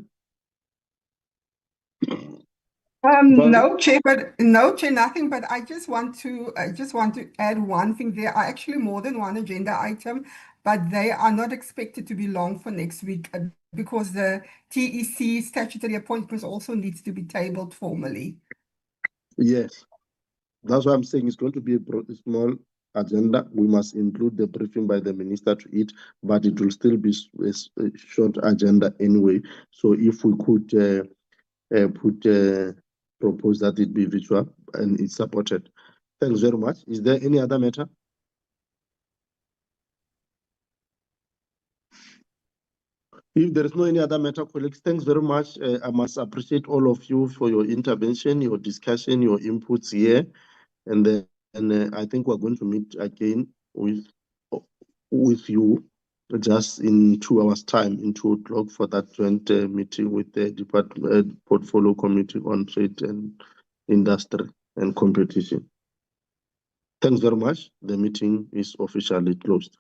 No, Chair, nothing. But I just want to add one thing. There are actually more than one agenda item, but they are not expected to be long for next week because the TEC statutory appointments also needs to be tabled formally. Yes. That's why I'm saying it's going to be a small agenda. We must include the briefing by the minister to it, but it will still be a short agenda anyway. So if we could propose that it be virtual and it's supported. Thanks very much. Is there any other matter? If there is no any other matter, colleagues, thanks very much. I must appreciate all of you for your intervention, your discussion, your inputs here. And then I think we're going to meet again with you just in 2 hours' time, in 2 o'clock, for that joint meeting with the Department Portfolio Committee on Trade and Industry and Competition. Thanks very much. The meeting is officially closed.